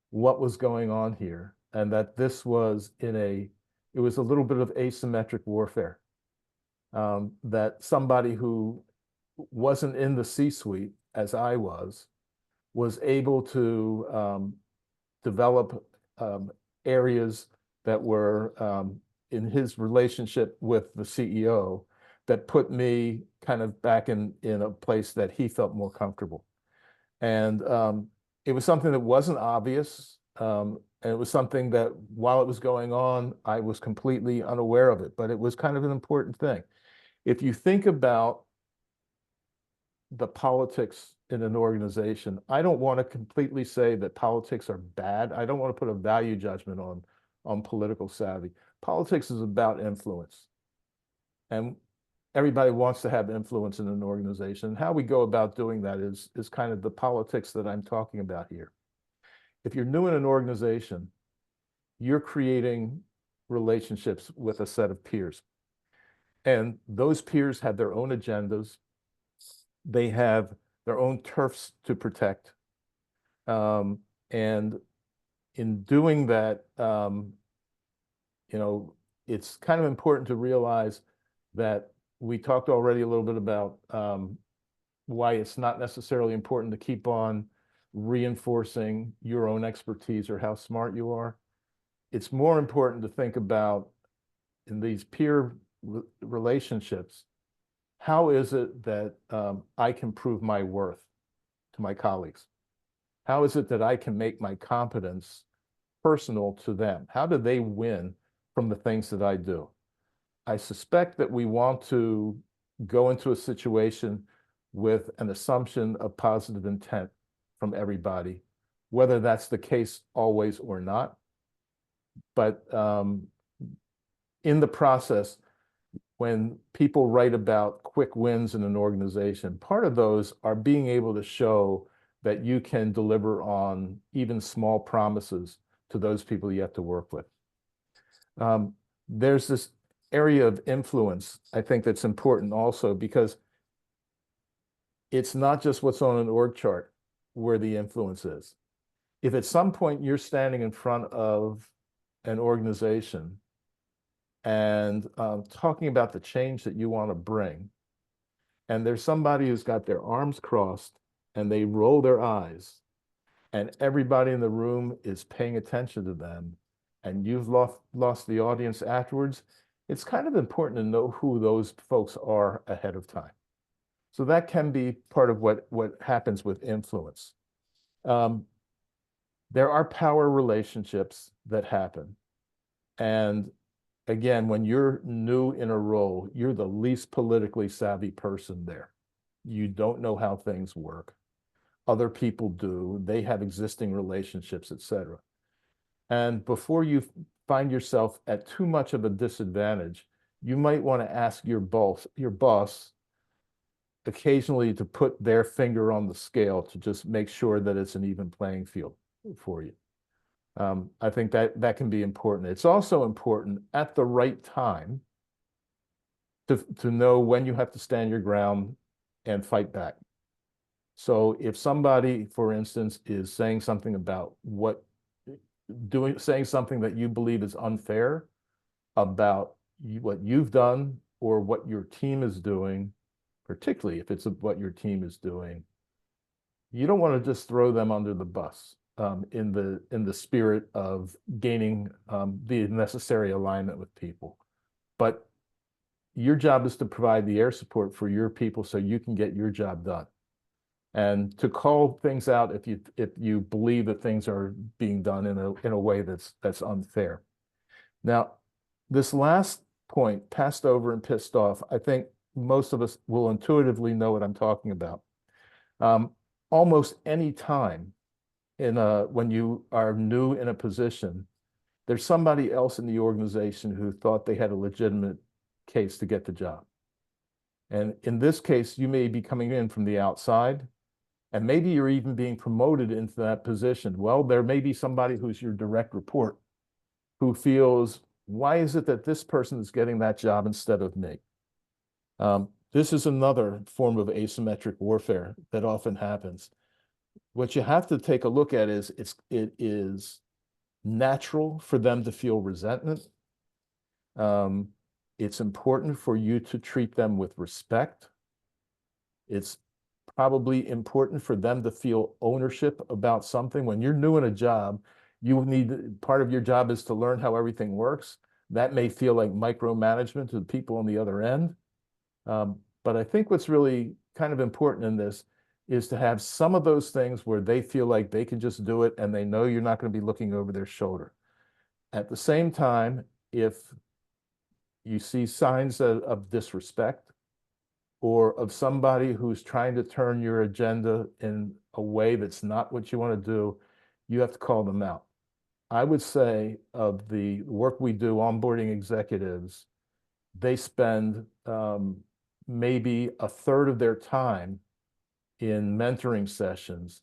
what was going on here, and that this was it was a little bit of asymmetric warfare. That somebody who wasn't in the C-suite, as I was able to develop areas that were in his relationship with the CEO that put me kind of back in a place that he felt more comfortable. And it was something that wasn't obvious. And it was something that while it was going on, I was completely unaware of it, but it was kind of an important thing. If you think about the politics in an organization, I don't want to completely say that politics are bad. I don't want to put a value judgment on political savvy. Politics is about influence. And everybody wants to have influence in an organization. How we go about doing that is kind of the politics that I'm talking about here. If you're new in an organization, you're creating relationships with a set of peers. And those peers have their own agendas. They have their own turfs to protect. And in doing that, it's kind of important to realize that we talked already a little bit about why it's not necessarily important to keep on reinforcing your own expertise or how smart you are. It's more important to think about in these peer relationships, how is it that I can prove my worth to my colleagues? How is it that I can make my competence personal to them? How do they win from the things that I do? I suspect that we want to go into a situation with an assumption of positive intent from everybody, whether that's the case always or not. But in the process, when people write about quick wins in an organization, part of those are being able to show that you can deliver on even small promises to those people you have to work with. There's this area of influence, I think, that's important also, because it's not just what's on an org chart where the influence is. If at some point you're standing in front of an organization and talking about the change that you want to bring, and there's somebody who's got their arms crossed and they roll their eyes, and everybody in the room is paying attention to them, and you've lost the audience afterwards, it's kind of important to know who those folks are ahead of time. So that can be part of what happens with influence. There are power relationships that happen. And again, when you're new in a role, you're the least politically savvy person there. You don't know how things work. Other people do. They have existing relationships, etc. And before you find yourself at too much of a disadvantage, you might want to ask your boss occasionally to put their finger on the scale to just make sure that it's an even playing field for you. I think that can be important. It's also important at the right time to know when you have to stand your ground and fight back. So if somebody, for instance, is saying something about saying something that you believe is unfair about what you've done or what your team is doing, particularly if it's what your team is doing, you don't want to just throw them under the bus in the spirit of gaining the necessary alignment with people. But your job is to provide the air support for your people so you can get your job done. And to call things out if you believe that things are being done in a way that's unfair. Now, this last point, passed over and pissed off, I think most of us will intuitively know what I'm talking about. Almost any time when you are new in a position, there's somebody else in the organization who thought they had a legitimate case to get the job. And in this case, you may be coming in from the outside, and maybe you're even being promoted into that position. Well, there may be somebody who's your direct report who feels, why is it that this person is getting that job instead of me? This is another form of asymmetric warfare that often happens. What you have to take a look at is it is natural for them to feel resentment. It's important for you to treat them with respect. It's probably important for them to feel ownership about something. When you're new in a job, part of your job is to learn how everything works. That may feel like micromanagement to the people on the other end. But I think what's really kind of important in this is to have some of those things where they feel like they can just do it and they know you're not going to be looking over their shoulder. At the same time, if you see signs of disrespect or of somebody who's trying to turn your agenda in a way that's not what you want to do, you have to call them out. I would say of the work we do onboarding executives, they spend maybe a third of their time in mentoring sessions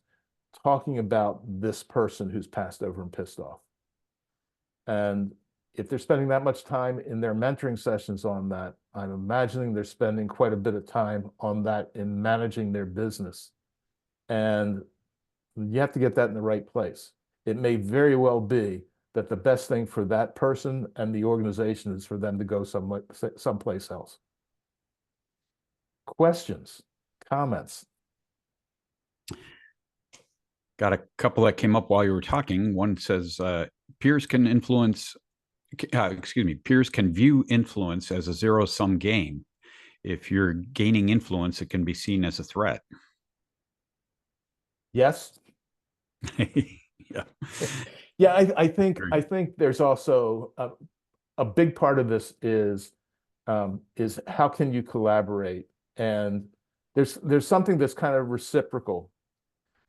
talking about this person who's passed over and pissed off. And if they're spending that much time in their mentoring sessions on that, I'm imagining they're spending quite a bit of time on that in managing their business. And you have to get that in the right place. It may very well be that the best thing for that person and the organization is for them to go someplace else. Questions, comments? Got a couple that came up while you were talking. One says, peers can view influence as a zero-sum game. If you're gaining influence, it can be seen as a threat. Yes. Yeah. Yeah, I think there's also a big part of this is how can you collaborate? And there's something that's kind of reciprocal.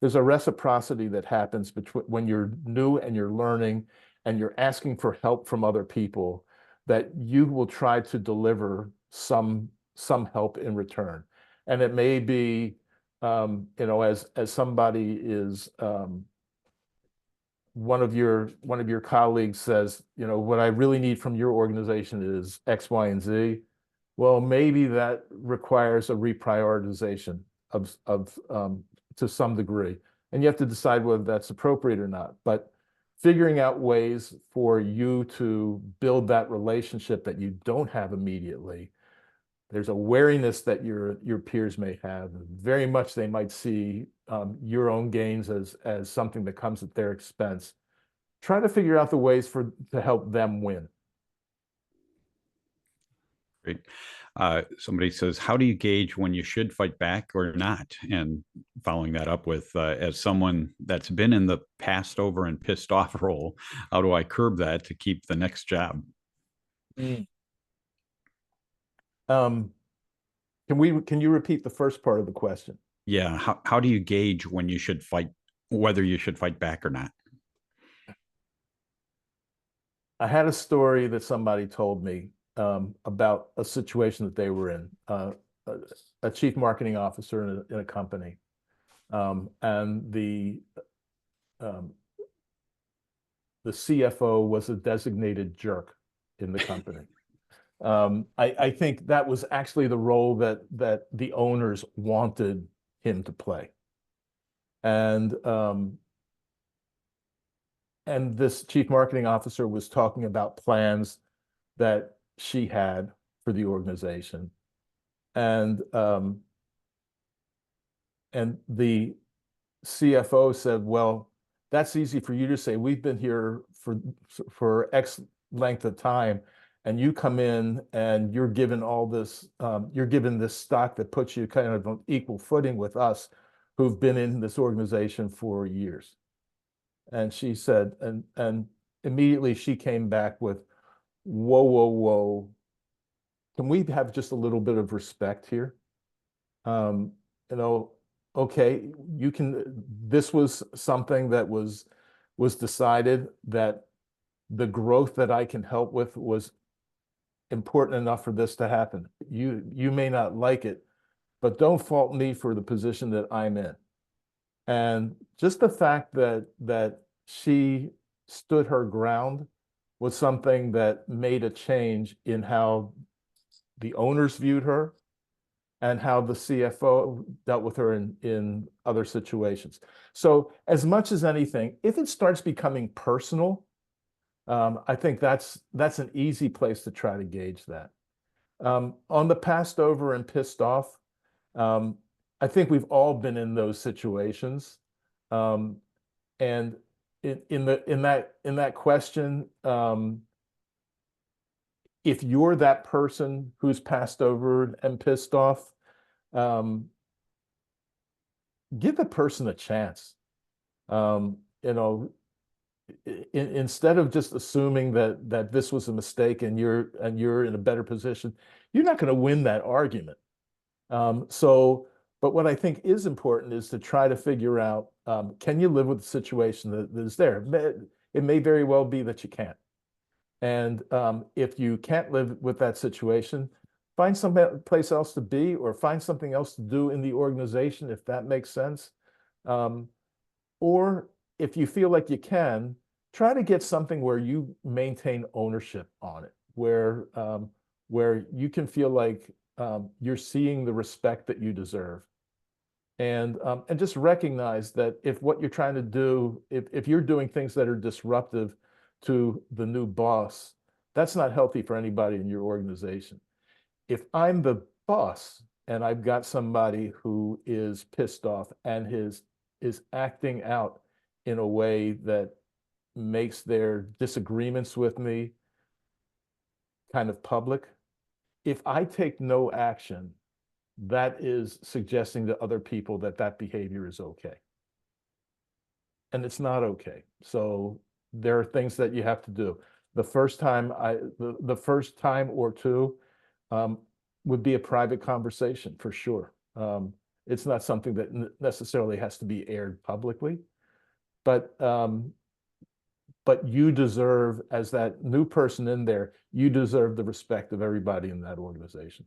There's a reciprocity that happens between when you're new and you're learning and you're asking for help from other people, that you will try to deliver some help in return. And it may be, as somebody is, one of your colleagues says, what I really need from your organization is X, Y, and Z. Well, maybe that requires a reprioritization to some degree, and you have to decide whether that's appropriate or not. But figuring out ways for you to build that relationship that you don't have immediately. There's a wariness that your peers may have. Very much they might see your own gains as something that comes at their expense. Try to figure out the ways to help them win. Great. Somebody says, how do you gauge when you should fight back or not? And following that up with, as someone that's been in the passed over and pissed off role, how do I curb that to keep the next job? Can you repeat the first part of the question? Yeah. How do you gauge when you should fight, whether you should fight back or not? I had a story that somebody told me about a situation that they were in, a chief marketing officer in a company, and the CFO was a designated jerk in the company. I think that was actually the role that the owners wanted him to play. And this chief marketing officer was talking about plans that she had for the organization. And the CFO said, well, that's easy for you to say. We've been here for X length of time, and you come in and you're given all this, you're given this stock that puts you kind of on equal footing with us who've been in this organization for years. And she said, and immediately she came back with, whoa, whoa, whoa. Can we have just a little bit of respect here? Okay, you can, this was something that was decided that the growth that I can help with was important enough for this to happen. You may not like it, but don't fault me for the position that I'm in. And just the fact that she stood her ground was something that made a change in how the owners viewed her and how the CFO dealt with her in other situations. So as much as anything, if it starts becoming personal, I think that's an easy place to try to gauge that. On the passed over and pissed off, I think we've all been in those situations. And in that question, if you're that person who's passed over and pissed off, give the person a chance. Instead of just assuming that this was a mistake and you're in a better position, you're not going to win that argument. But what I think is important is to try to figure out, can you live with the situation that is there? It may very well be that you can't. And if you can't live with that situation, find some place else to be or find something else to do in the organization, if that makes sense. Or if you feel like you can, try to get something where you maintain ownership on it, where you can feel like you're seeing the respect that you deserve. And just recognize that if what you're trying to do, if you're doing things that are disruptive to the new boss, that's not healthy for anybody in your organization. If I'm the boss and I've got somebody who is pissed off and is acting out in a way that makes their disagreements with me kind of public, if I take no action, that is suggesting to other people that behavior is okay. And it's not okay. So there are things that you have to do. The first time or two would be a private conversation for sure. It's not something that necessarily has to be aired publicly, but you deserve, as that new person in there, you deserve the respect of everybody in that organization.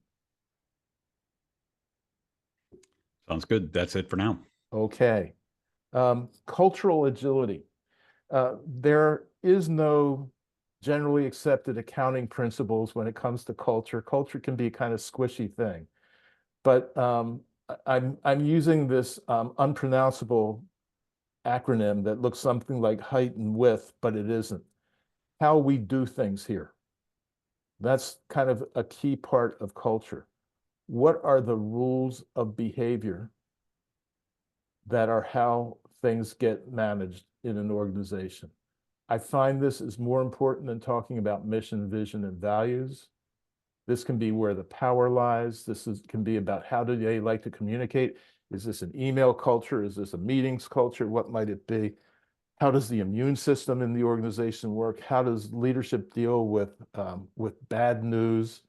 Sounds good. That's it for now. Okay. Cultural agility. There is no generally accepted accounting principles when it comes to culture. Culture can be a kind of squishy thing, but I'm using this unpronounceable acronym that looks something like height and width, but it isn't. How we do things here. That's kind of a key part of culture. What are the rules of behavior that are how things get managed in an organization? I find this is more important than talking about mission, vision, and values. This can be where the power lies. Can be about how do they like to communicate. Is this an email culture? Is this a meetings culture? What might it be? How does the immune system in the organization work? How does leadership deal with bad news?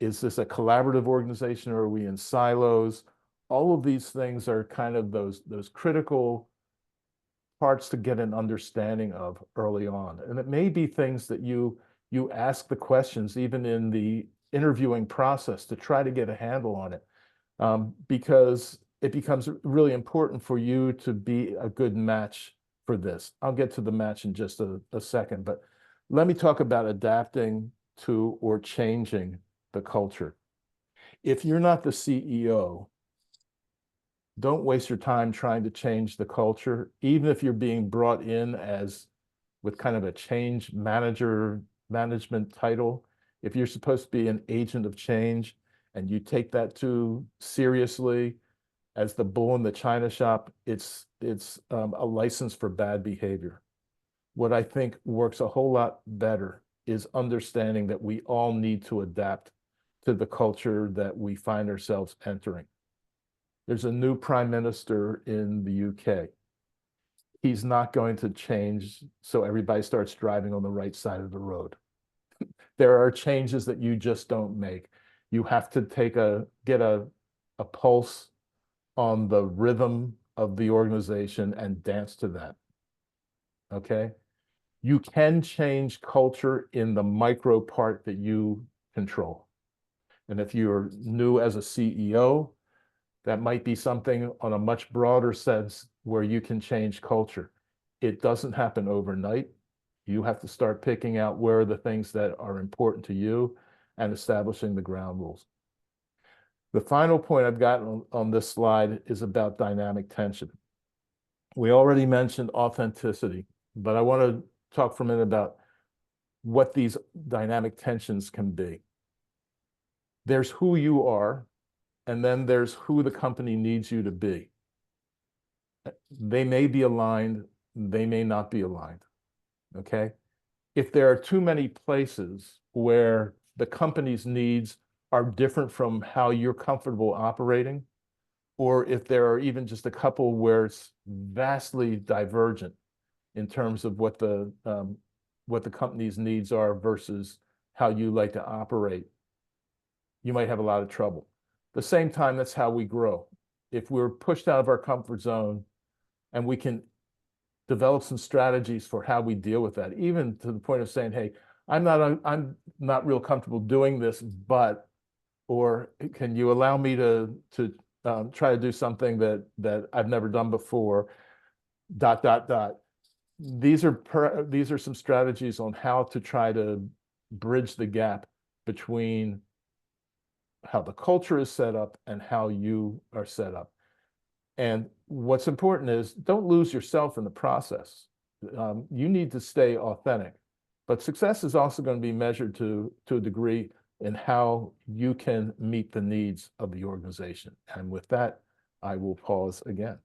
Is this a collaborative organization, or are we in silos? All of these things are kind of those critical parts to get an understanding of early on. And it may be things that you ask the questions even in the interviewing process to try to get a handle on it, because it becomes really important for you to be a good match for this. I'll get to the match in just a second, but let me talk about adapting to or changing the culture. If you're not the CEO, don't waste your time trying to change the culture, even if you're being brought in as with kind of a change management title. If you're supposed to be an agent of change and you take that too seriously as the bull in the china shop, it's a license for bad behavior. What I think works a whole lot better is understanding that we all need to adapt to the culture that we find ourselves entering. There's a new prime minister in the UK. He's not going to change so everybody starts driving on the right side of the road. There are changes that you just don't make. You have to get a pulse on the rhythm of the organization and dance to that. Okay? You can change culture in the micro part that you control. And if you're new as a CEO, that might be something on a much broader sense where you can change culture. It doesn't happen overnight. You have to start picking out where are the things that are important to you and establishing the ground rules. The final point I've got on this slide is about dynamic tension. We already mentioned authenticity, but I want to talk for a minute about what these dynamic tensions can be. There's who you are, and then there's who the company needs you to be. They may be aligned, they may not be aligned, okay? If there are too many places where the company's needs are different from how you're comfortable operating, or if there are even just a couple where it's vastly divergent in terms of what the company's needs are versus how you like to operate, you might have a lot of trouble. At the same time, that's how we grow. If we're pushed out of our comfort zone and we can develop some strategies for how we deal with that, even to the point of saying, hey, I'm not real comfortable doing this, or can you allow me to try to do something that I've never done before, ... These are some strategies on how to try to bridge the gap between how the culture is set up and how you are set up. And what's important is don't lose yourself in the process. You need to stay authentic, but success is also going to be measured to a degree in how you can meet the needs of the organization. And with that, I will pause again.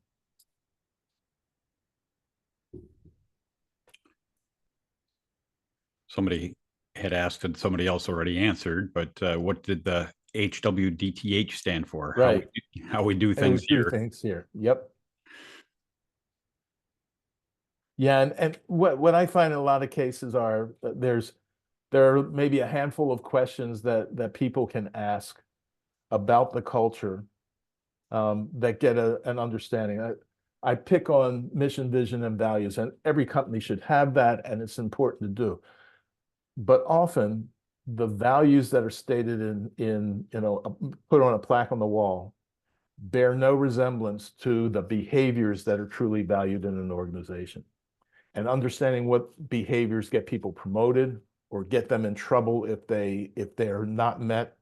Somebody had asked and somebody else already answered, but what did the HWDTH stand for? Right. How we do things here. Yep. Yeah, and what I find in a lot of cases are there are maybe a handful of questions that people can ask about the culture that get an understanding. I pick on mission, vision, and values, and every company should have that, and it's important to do. But often the values that are stated in put on a plaque on the wall bear no resemblance to the behaviors that are truly valued in an organization. And understanding what behaviors get people promoted or get them in trouble if they're not met,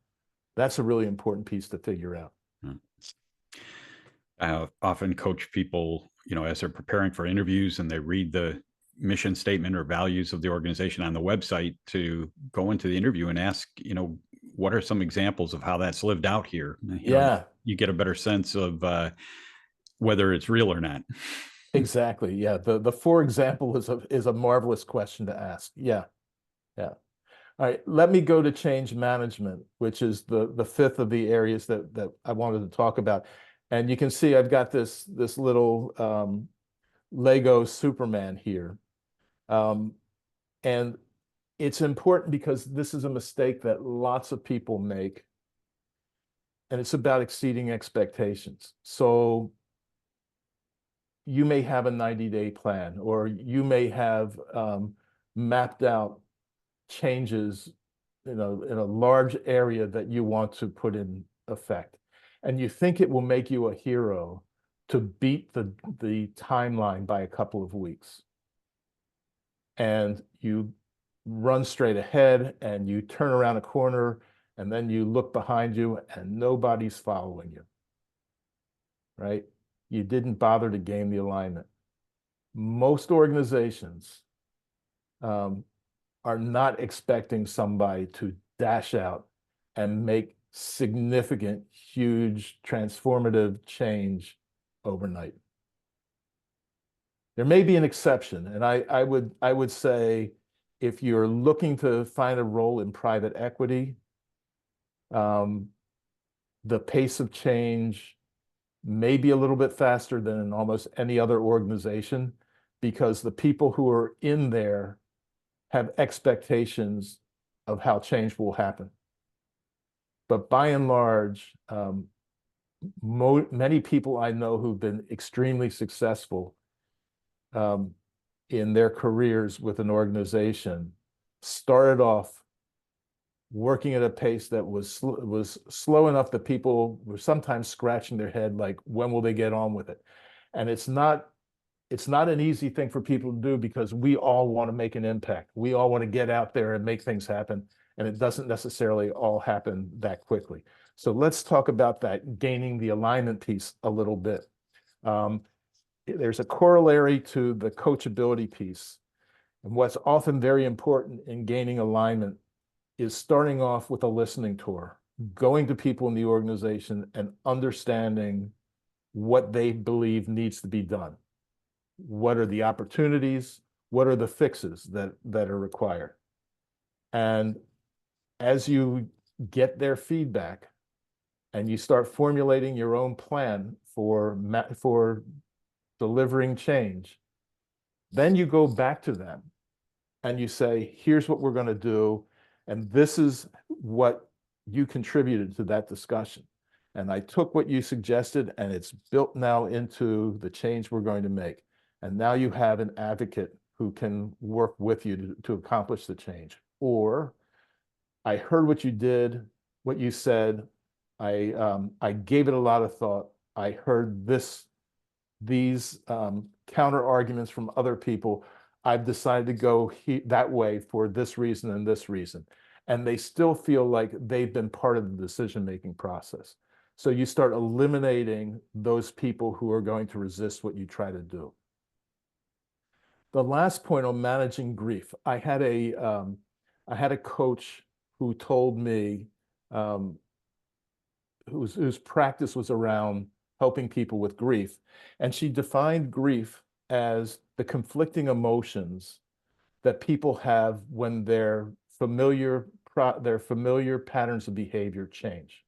that's a really important piece to figure out. I often coach people, as they're preparing for interviews and they read the mission statement or values of the organization on the website, to go into the interview and ask, what are some examples of how that's lived out here? Yeah, You get a better sense of whether it's real or not. exactly. Yeah, the for example is a marvelous question to ask. Yeah, yeah. All right, let me go to change management, which is the fifth of the areas that I wanted to talk about. And you can see I've got this little Lego Superman here. And it's important because this is a mistake that lots of people make, and it's about exceeding expectations. So you may have a 90-day plan, or you may have mapped out changes, in a large area that you want to put in effect. And you think it will make you a hero to beat the timeline by a couple of weeks. And you run straight ahead and you turn around a corner and then you look behind you and nobody's following you, right? You didn't bother to gain the alignment. Most organizations are not expecting somebody to dash out and make significant, huge, transformative change overnight. There may be an exception, and I would say if you're looking to find a role in private equity, the pace of change may be a little bit faster than in almost any other organization, because the people who are in there have expectations of how change will happen. But by and large, many people I know who've been extremely successful in their careers with an organization started off working at a pace that was slow enough that people were sometimes scratching their head, like, when will they get on with it? And it's not an easy thing for people to do, because we all want to make an impact. We all want to get out there and make things happen. And it doesn't necessarily all happen that quickly. So let's talk about that gaining the alignment piece a little bit. There's a corollary to the coachability piece. And what's often very important in gaining alignment is starting off with a listening tour, going to people in the organization and understanding what they believe needs to be done. What are the opportunities? What are the fixes that are required? And as you get their feedback and you start formulating your own plan for delivering change, then you go back to them and you say, here's what we're going to do, and this is what you contributed to that discussion. And I took what you suggested and it's built now into the change we're going to make. And now you have an advocate who can work with you to accomplish the change. Or, I heard what you did, what you said. I gave it a lot of thought. I heard these counter arguments from other people. I've decided to go that way for this reason and this reason. And they still feel like they've been part of the decision-making process. So you start eliminating those people who are going to resist what you try to do. The last point on managing grief, I had a coach who told me, whose practice was around helping people with grief, and she defined grief as the conflicting emotions that people have when their familiar patterns of behavior change.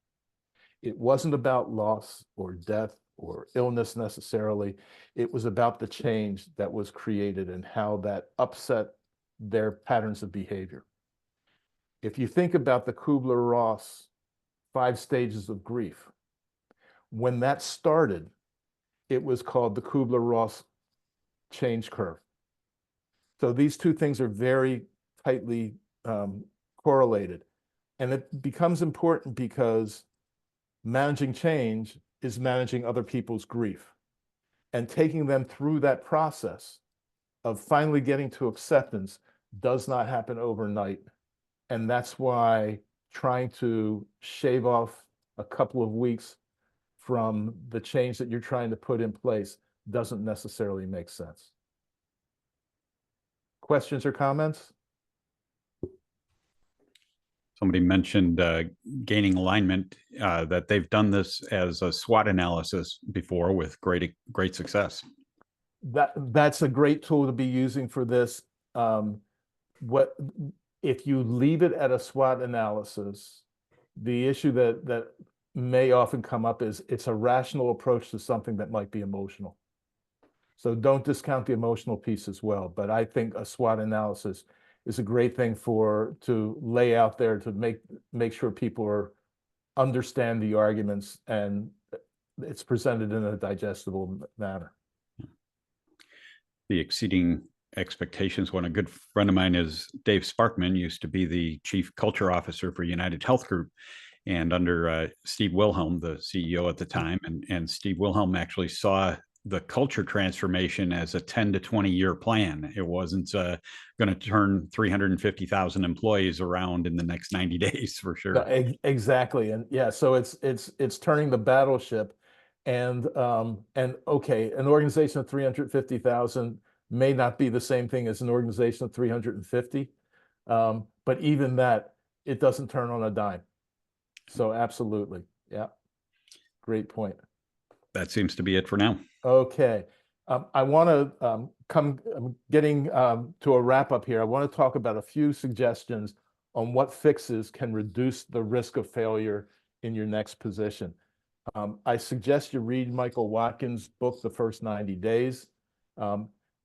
It wasn't about loss or death or illness necessarily. It was about the change that was created and how that upset their patterns of behavior. If you think about the Kübler-Ross 5 stages of grief, when that started, it was called the Kübler-Ross change curve. So these two things are very tightly correlated. And it becomes important because managing change is managing other people's grief and taking them through that process of finally getting to acceptance does not happen overnight. And that's why trying to shave off a couple of weeks from the change that you're trying to put in place doesn't necessarily make sense. Questions or comments? Somebody mentioned gaining alignment, that they've done this as a SWOT analysis before with great success. That's a great tool to be using for this. What if you leave it at a SWOT analysis? The issue that may often come up is it's a rational approach to something that might be emotional. So don't discount the emotional piece as well. But I think a SWOT analysis is a great thing to lay out there to make sure people understand the arguments and it's presented in a digestible manner. The exceeding expectations. One, a good friend of mine is Dave Sparkman, used to be the chief culture officer for United Health Group, and under Steve Wilhelm, the CEO at the time, and Steve Wilhelm actually saw the culture transformation as a 10 to 20 year plan. It wasn't going to turn 350,000 employees around in the next 90 days for sure. No, exactly. And yeah, so it's turning the battleship, and okay, an organization of 350,000 may not be the same thing as an organization of 350. But even that, it doesn't turn on a dime. So absolutely. Yeah. Great point. That seems to be it for now. Okay. I want to getting to a wrap up here. I want to talk about a few suggestions on what fixes can reduce the risk of failure in your next position. I suggest you read Michael Watkins' book, The First 90 Days.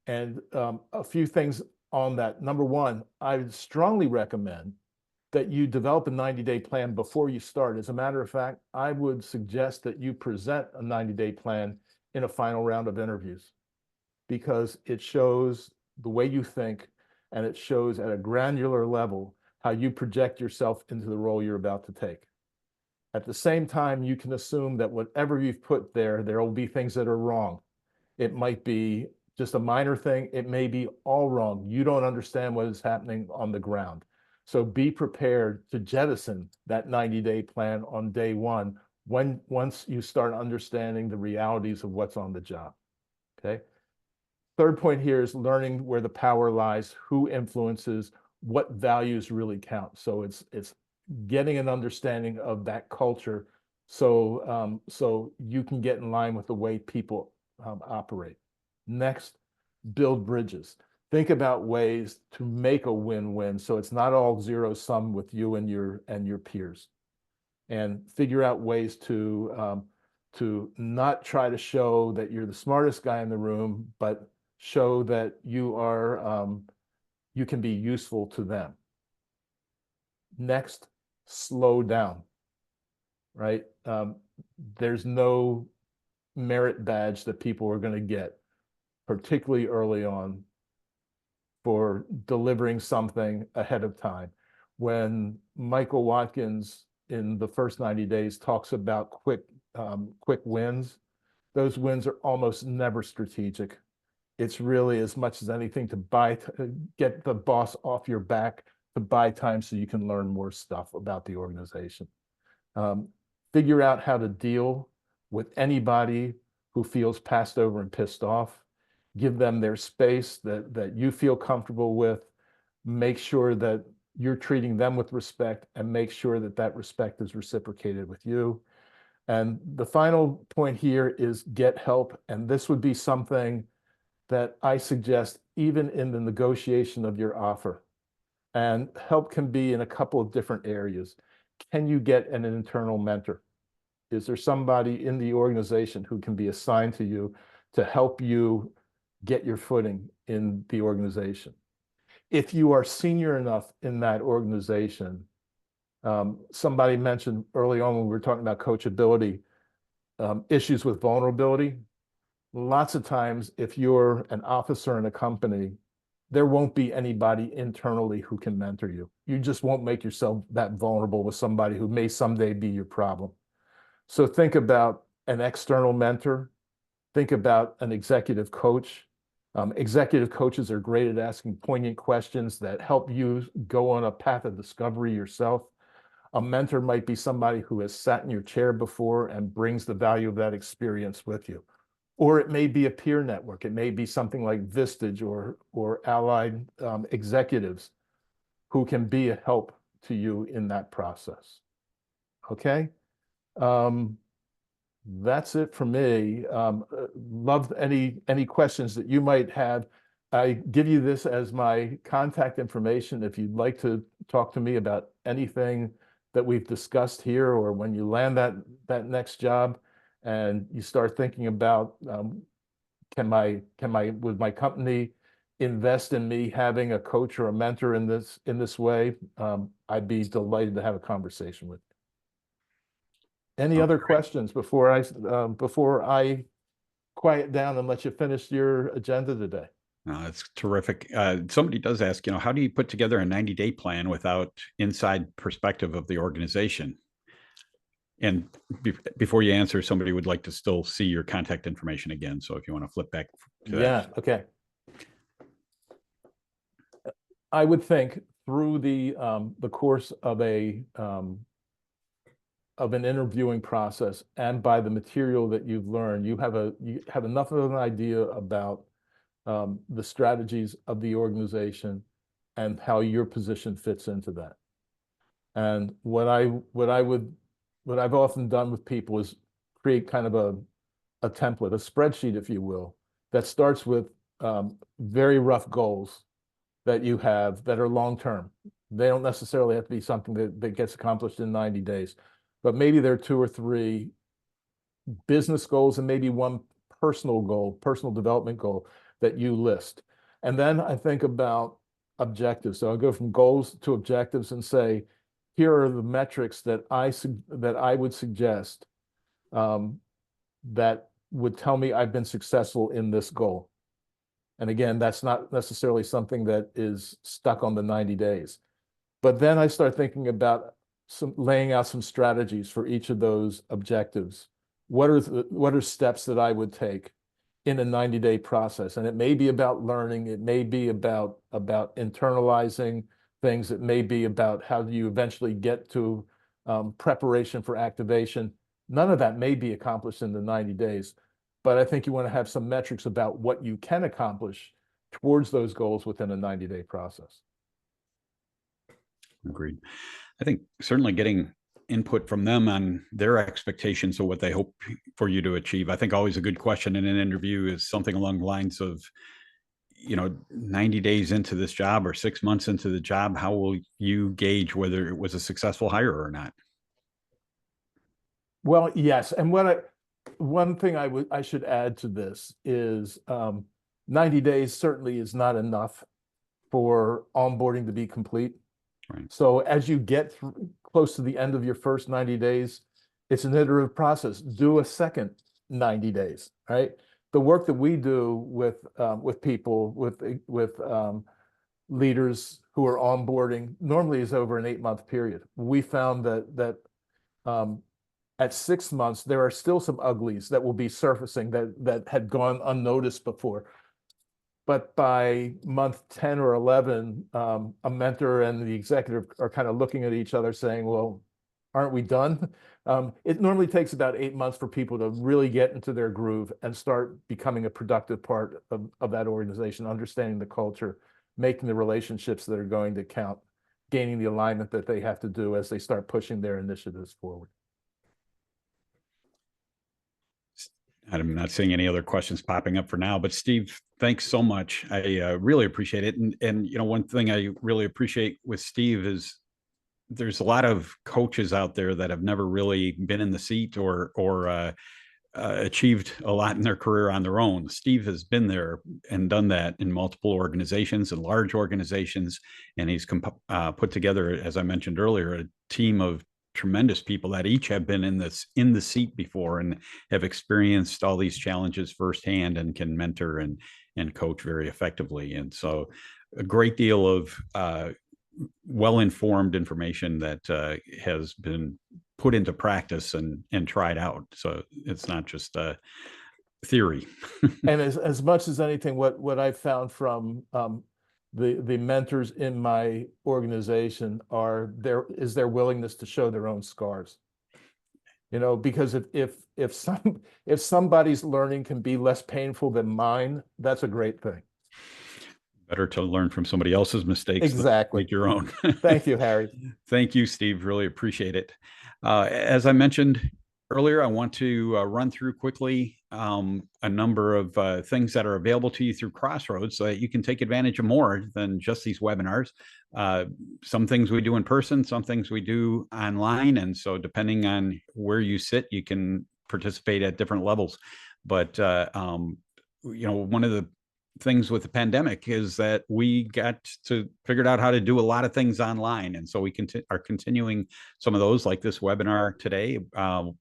And a few things on that. Number one, I would strongly recommend that you develop a 90-day plan before you start. As a matter of fact, I would suggest that you present a 90-day plan in a final round of interviews, because it shows the way you think, and it shows at a granular level how you project yourself into the role you're about to take. At the same time, you can assume that whatever you've put there will be things that are wrong. It might be just a minor thing. It may be all wrong. You don't understand what is happening on the ground. So be prepared to jettison that 90-day plan on day one once you start understanding the realities of what's on the job. Okay. Third point here is learning where the power lies, who influences, what values really count. So it's getting an understanding of that culture, so you can get in line with the way people operate. Next, build bridges. Think about ways to make a win-win, so it's not all zero sum with you and your peers, and figure out ways to not try to show that you're the smartest guy in the room, but show that you can be useful to them. Next, slow down. Right? There's no merit badge that people are going to get, particularly early on, for delivering something ahead of time. When Michael Watkins in The First 90 Days talks about quick wins, those wins are almost never strategic. It's really, as much as anything, to get the boss off your back, to buy time so you can learn more stuff about the organization. Figure out how to deal with anybody who feels passed over and pissed off. Give them their space that you feel comfortable with. Make sure that you're treating them with respect, and make sure that that respect is reciprocated with you. And the final point here is get help. And this would be something that I suggest even in the negotiation of your offer. And help can be in a couple of different areas. Can you get an internal mentor? Is there somebody in the organization who can be assigned to you to help you get your footing in the organization? If you are senior enough in that organization, somebody mentioned early on when we were talking about coachability, issues with vulnerability. Lots of times, if you're an officer in a company, there won't be anybody internally who can mentor you. You just won't make yourself that vulnerable with somebody who may someday be your problem. So think about an external mentor. Think about an executive coach. Executive coaches are great at asking poignant questions that help you go on a path of discovery yourself. A mentor might be somebody who has sat in your chair before and brings the value of that experience with you. Or it may be a peer network. It may be something like 𝘼𝙛𝙩𝙚𝙧 or allied executives who can be a help to you in that process. Okay? That's it for me. Love any questions that you might have. I give you this as my contact information if you'd like to talk to me about anything that we've discussed here, or when you land that next job and you start thinking about would my company invest in me having a coach or a mentor in this way? I'd be delighted to have a conversation with you. Any other questions before I quiet down and let you finish your agenda today? That's terrific. Somebody does ask, how do you put together a 90-day plan without inside perspective of the organization? And before you answer, somebody would like to still see your contact information again. So if you want to flip back to that. Yeah, okay. I would think through the course of an interviewing process and by the material that you've learned, you have enough of an idea about the strategies of the organization and how your position fits into that. And what I've often done with people is create kind of a template, a spreadsheet, if you will, that starts with very rough goals that you have that are long-term. They don't necessarily have to be something that gets accomplished in 90 days, but maybe there are 2 or 3 business goals and maybe one personal goal, personal development goal that you list. And then I think about objectives. So I go from goals to objectives and say, here are the metrics that I would suggest that would tell me I've been successful in this goal. And again, that's not necessarily something that is stuck on the 90 days. But then I start thinking about laying out some strategies for each of those objectives. What are steps that I would take in a 90-day process? And it may be about learning. It may be about internalizing things. It may be about how do you eventually get to preparation for activation. None of that may be accomplished in the 90 days. But I think you want to have some metrics about what you can accomplish towards those goals within a 90-day process. Agreed. I think certainly getting input from them on their expectations of what they hope for you to achieve. I think always a good question in an interview is something along the lines of, 90 days into this job or 6 months into the job, how will you gauge whether it was a successful hire or not? Well, yes. And one thing I should add to this is 90 days certainly is not enough for onboarding to be complete. Right. So as you get close to the end of your first 90 days, it's an iterative process. Do a second 90 days, right? The work that we do with people, with leaders who are onboarding normally is over an 8-month period. We found that at 6 months, there are still some uglies that will be surfacing that had gone unnoticed before. But by month 10 or 11, a mentor and the executive are kind of looking at each other saying, well, aren't we done? It normally takes about 8 months for people to really get into their groove and start becoming a productive part of that organization, understanding the culture, making the relationships that are going to count, gaining the alignment that they have to do as they start pushing their initiatives forward. I'm not seeing any other questions popping up for now, but Steve, thanks so much. I really appreciate it. And one thing I really appreciate with Steve is there's a lot of coaches out there that have never really been in the seat or achieved a lot in their career on their own. Steve has been there and done that in multiple organizations and large organizations, and he's put together, as I mentioned earlier, a team of tremendous people that each have been in the seat before and have experienced all these challenges firsthand and can mentor and coach very effectively. And so a great deal of well-informed information that has been put into practice and tried out. So it's not just theory. And as much as anything, what I've found from the mentors in my organization is their willingness to show their own scars. You know, because if somebody's learning can be less painful than mine, that's a great thing. Better to learn from somebody else's mistakes Exactly. than make your own. Thank you, Harry. Thank you, Steve. Really appreciate it. As I mentioned earlier, I want to run through quickly a number of things that are available to you through Crossroads so that you can take advantage of more than just these webinars. Some things we do in person, some things we do online. And so depending on where you sit, you can participate at different levels. But, you know, one of the things with the pandemic is that we got to figured out how to do a lot of things online. And so we are continuing some of those, like this webinar today.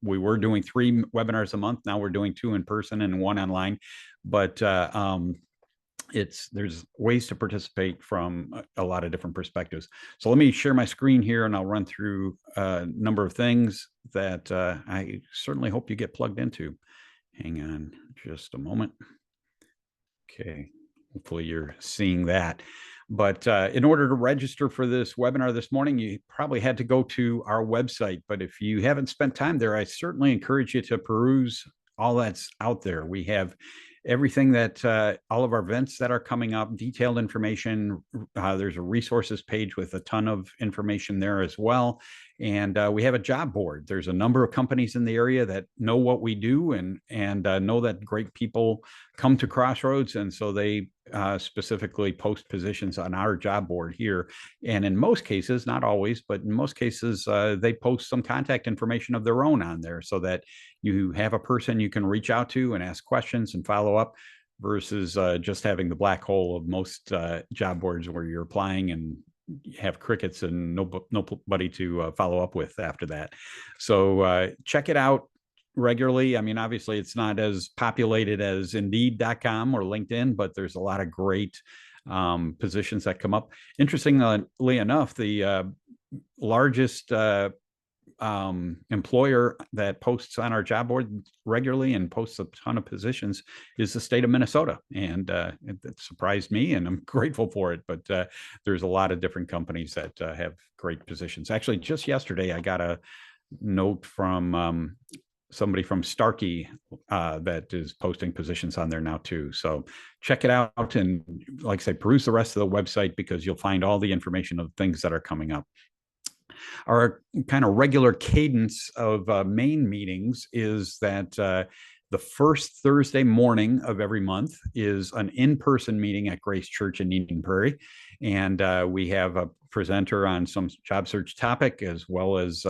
We were doing 3 webinars a month. Now we're doing 2 in person and 1 online. But there's ways to participate from a lot of different perspectives. So let me share my screen here and I'll run through a number of things that I certainly hope you get plugged into. Hang on just a moment. Okay, hopefully you're seeing that. But in order to register for this webinar this morning, you probably had to go to our website. But if you haven't spent time there, I certainly encourage you to peruse all that's out there. We have everything that all of our events that are coming up, detailed information. There's a resources page with a ton of information there as well. And we have a job board. There's a number of companies in the area that know what we do and know that great people come to Crossroads. And so they specifically post positions on our job board here. And in most cases, not always, but in most cases, they post some contact information of their own on there so that you have a person you can reach out to and ask questions and follow up versus just having the black hole of most job boards where you're applying and have crickets and nobody to follow up with after that. So check it out regularly. I mean, obviously it's not as populated as Indeed.com or LinkedIn, but there's a lot of great positions that come up. Interestingly enough, the largest employer that posts on our job board regularly and posts a ton of positions is the state of Minnesota. And it surprised me and I'm grateful for it. But there's a lot of different companies that have great positions. Actually, just yesterday, I got a note from somebody from Starkey that is posting positions on there now too. So check it out. And like I say, peruse the rest of the website because you'll find all the information of things that are coming up. Our kind of regular cadence of main meetings is that the first Thursday morning of every month is an in-person meeting at Grace Church in Eden Prairie. And we have a presenter on some job search topic as well as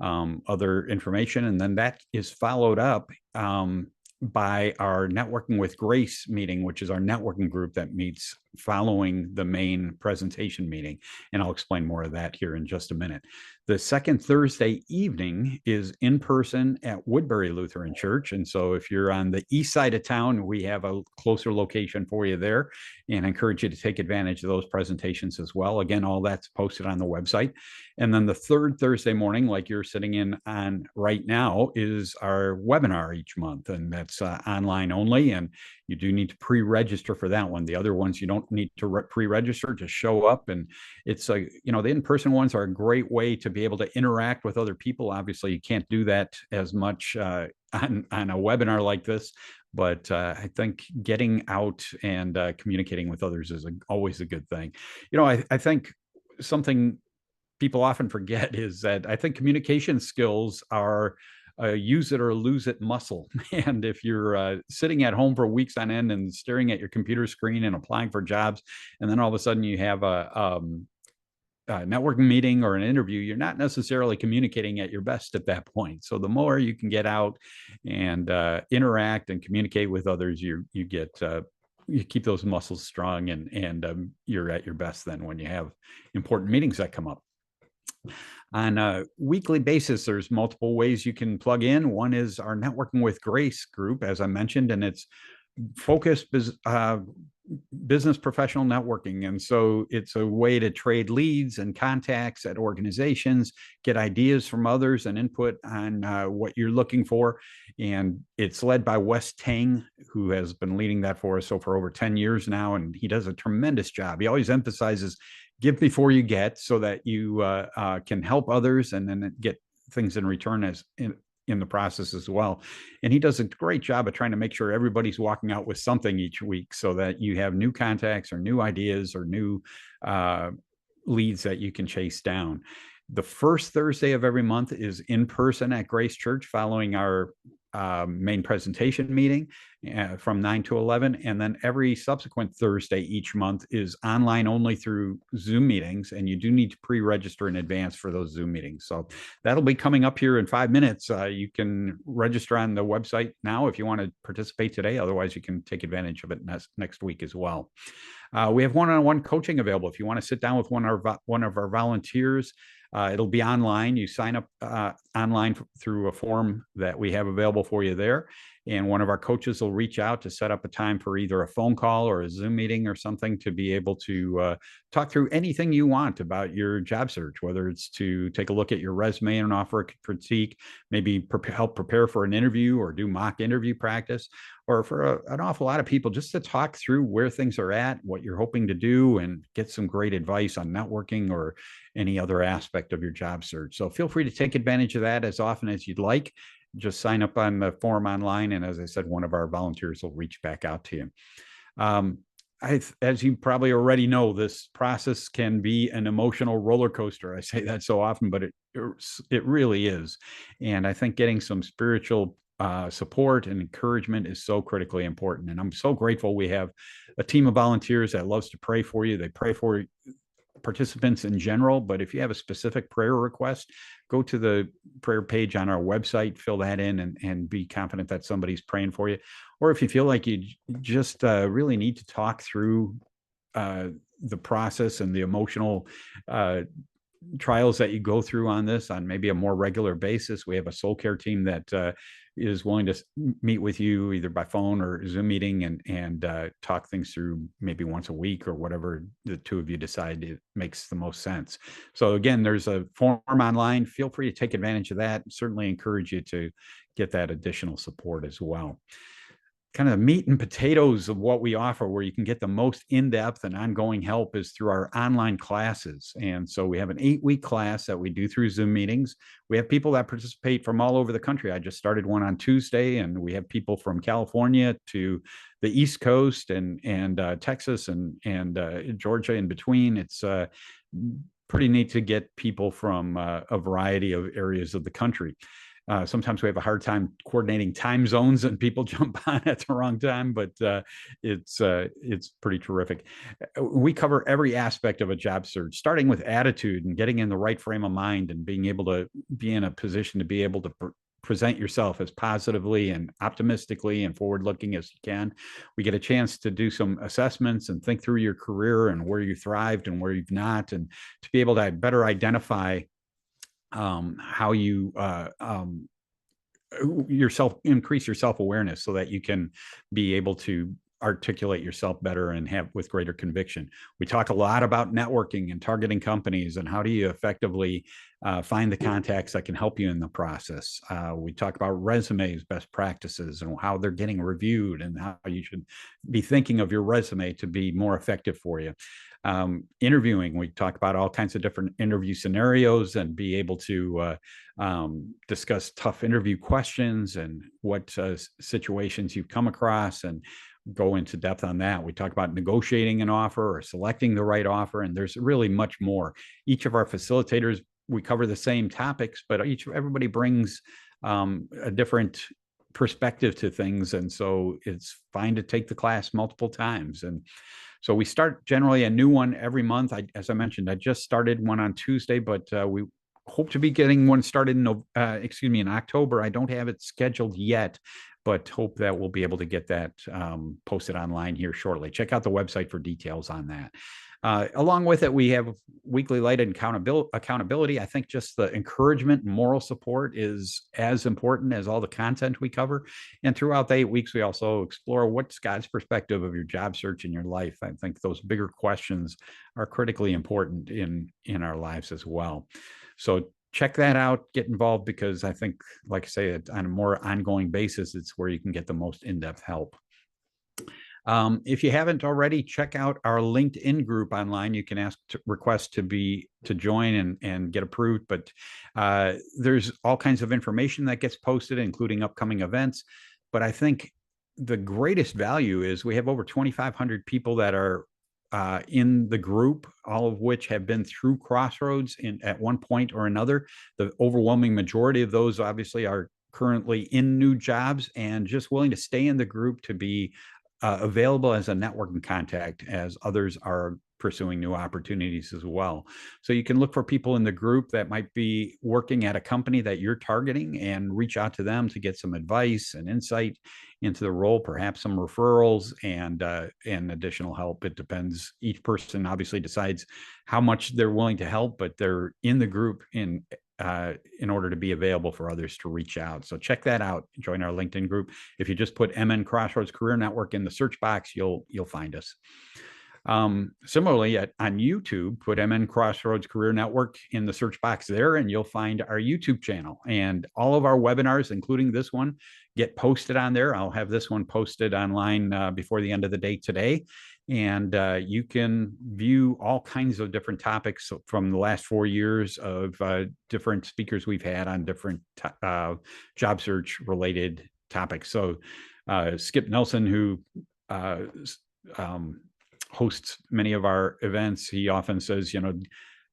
other information. And then that is followed up by our Networking with Grace meeting, which is our networking group that meets following the main presentation meeting. And I'll explain more of that here in just a minute. The second Thursday evening is in person at Woodbury Lutheran Church. And so if you're on the east side of town, we have a closer location for you there and I encourage you to take advantage of those presentations as well. Again, all that's posted on the website. And then the third Thursday morning, like you're sitting in on right now, is our webinar each month. And that's online only. And you do need to pre-register for that one. The other ones, you don't need to pre-register, just show up. And it's the in-person ones are a great way to be able to interact with other people. Obviously, you can't do that as much on a webinar like this, but I think getting out and communicating with others is always a good thing. I think something people often forget is that I think communication skills are use it or lose it muscle. And if you're sitting at home for weeks on end and staring at your computer screen and applying for jobs, and then all of a sudden you have a networking meeting or an interview, you're not necessarily communicating at your best at that point. So the more you can get out and interact and communicate with others, you keep those muscles strong and you're at your best then when you have important meetings that come up. On a weekly basis, there's multiple ways you can plug in. One is our Networking with Grace group, as I mentioned, and it's focused business professional networking. And so it's a way to trade leads and contacts at organizations, get ideas from others and input on what you're looking for. And it's led by 𝑘𝑠𝑡ang, who has been leading that for us for over 10 years now. And he does a tremendous job. He always emphasizes give before you get, so that you can help others and then get things in return in the process as well. And he does a great job of trying to make sure everybody's walking out with something each week, so that you have new contacts or new ideas or new leads that you can chase down. The first Thursday of every month is in person at Grace Church, following our main presentation meeting from 9 to 11. And then every subsequent Thursday each month is online only through Zoom meetings. And you do need to pre-register in advance for those Zoom meetings. So that'll be coming up here in 5 minutes. You can register on the website now if you want to participate today. Otherwise, you can take advantage of it next week as well. We have one-on-one coaching available. If you want to sit down with one of our volunteers, it'll be online. You sign up online through a form that we have available for you there. And one of our coaches will reach out to set up a time for either a phone call or a Zoom meeting or something to be able to talk through anything you want about your job search, whether it's to take a look at your resume and offer a critique, maybe help prepare for an interview or do mock interview practice, or for an awful lot of people, just to talk through where things are at, what you're hoping to do, and get some great advice on networking or any other aspect of your job search. So feel free to take advantage of that as often as you'd like. Just sign up on the form online. And as I said, one of our volunteers will reach back out to you. As you probably already know, this process can be an emotional roller coaster. I say that so often, but it really is. And I think getting some spiritual support and encouragement is so critically important. And I'm so grateful we have a team of volunteers that loves to pray for you. They pray for participants in general, but if you have a specific prayer request, go to the prayer page on our website, fill that in, and be confident that somebody's praying for you. Or if you feel like you just really need to talk through the process and the emotional trials that you go through on this on maybe a more regular basis, we have a soul care team that is willing to meet with you either by phone or Zoom meeting and talk things through maybe once a week or whatever the two of you decide it makes the most sense. So again, there's a form online. Feel free to take advantage of that. Certainly encourage you to get that additional support as well. Kind of the meat and potatoes of what we offer, where you can get the most in-depth and ongoing help, is through our online classes. And so we have an 8-week class that we do through Zoom meetings. We have people that participate from all over the country. I just started one on Tuesday, and we have people from California to the East Coast and Texas and Georgia in between. It's pretty neat to get people from a variety of areas of the country. Sometimes we have a hard time coordinating time zones and people jump on at the wrong time, but it's pretty terrific. We cover every aspect of a job search, starting with attitude and getting in the right frame of mind and being able to be in a position to be able to present yourself as positively and optimistically and forward-looking as you can. We get a chance to do some assessments and think through your career and where you thrived and where you've not, and to be able to better identify how you increase your self-awareness so that you can be able to articulate yourself better and have with greater conviction. We talk a lot about networking and targeting companies and how do you effectively find the contacts that can help you in the process. We talk about resumes, best practices, and how they're getting reviewed and how you should be thinking of your resume to be more effective for you. Interviewing, we talk about all kinds of different interview scenarios and be able to discuss tough interview questions and what situations you've come across and go into depth on that. We talk about negotiating an offer or selecting the right offer, and there's really much more. Each of our facilitators, we cover the same topics, but everybody brings a different perspective to things, and so it's fine to take the class multiple times. And so we start generally a new one every month. As I mentioned, I just started one on Tuesday, but we hope to be getting one started in October. I don't have it scheduled yet. but hope that we'll be able to get that posted online here shortly. Check out the website for details on that. Along with it, we have weekly light and accountability. I think just the encouragement and moral support is as important as all the content we cover. And throughout the 8 weeks, we also explore what's God's perspective of your job search in your life. I think those bigger questions are critically important in our lives as well. So check that out, get involved, because I think, like I say, on a more ongoing basis, it's where you can get the most in-depth help. If you haven't already, check out our LinkedIn group online. You can request to join and get approved, but there's all kinds of information that gets posted, including upcoming events. But I think the greatest value is we have over 2,500 people that are in the group, all of which have been through Crossroads at one point or another. The overwhelming majority of those obviously are currently in new jobs and just willing to stay in the group to be available as a networking contact as others are pursuing new opportunities as well. So you can look for people in the group that might be working at a company that you're targeting and reach out to them to get some advice and insight into the role, perhaps some referrals and additional help. It depends. Each person obviously decides how much they're willing to help, but they're in the group in order to be available for others to reach out. So check that out. Join our LinkedIn group. If you just put MN Crossroads Career Network in the search box, you'll find us. Similarly, on YouTube, put MN Crossroads Career Network in the search box there, and you'll find our YouTube channel. And all of our webinars, including this one, get posted on there. I'll have this one posted online before the end of the day today. And you can view all kinds of different topics from the last 4 years of different speakers we've had on different job search related topics. So Skip Nelson, who hosts many of our events, he often says,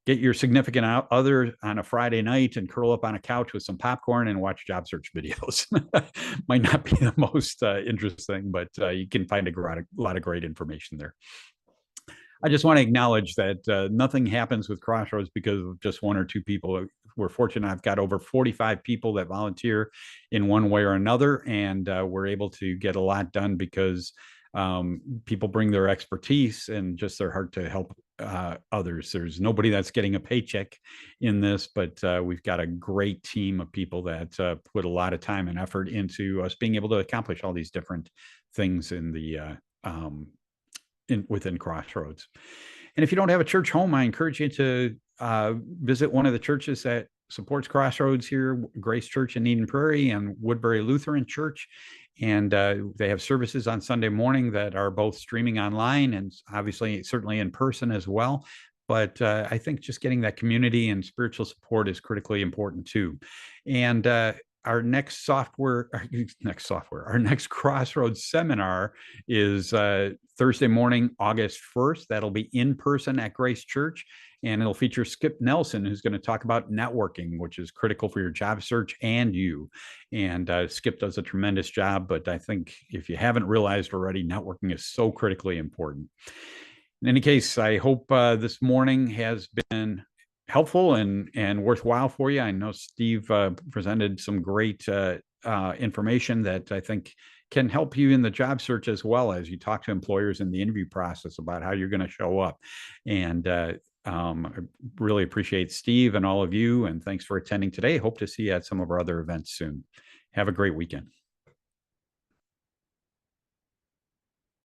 get your significant other on a Friday night and curl up on a couch with some popcorn and watch job search videos. Might not be the most interesting, but you can find a lot of great information there. I just want to acknowledge that nothing happens with Crossroads because of just 1 or 2 people. We're fortunate. I've got over 45 people that volunteer in one way or another, and we're able to get a lot done because people bring their expertise and just their heart to help others. There's nobody that's getting a paycheck in this, but we've got a great team of people that put a lot of time and effort into us being able to accomplish all these different things in the within Crossroads. And if you don't have a church home, I encourage you to visit one of the churches that supports Crossroads here, Grace Church in Eden Prairie and Woodbury Lutheran Church. And they have services on Sunday morning that are both streaming online and obviously certainly in person as well. But I think just getting that community and spiritual support is critically important too. And our next Crossroads seminar is Thursday morning, August 1st. That'll be in person at Grace Church. And it'll feature Skip Nelson, who's going to talk about networking, which is critical for your job search and you. And Skip does a tremendous job, but I think if you haven't realized already, networking is so critically important. In any case, I hope this morning has been helpful and worthwhile for you. I know Steve presented some great information that I think can help you in the job search as well as you talk to employers in the interview process about how you're going to show up. And I really appreciate Steve and all of you, and thanks for attending today. Hope to see you at some of our other events soon. Have a great weekend.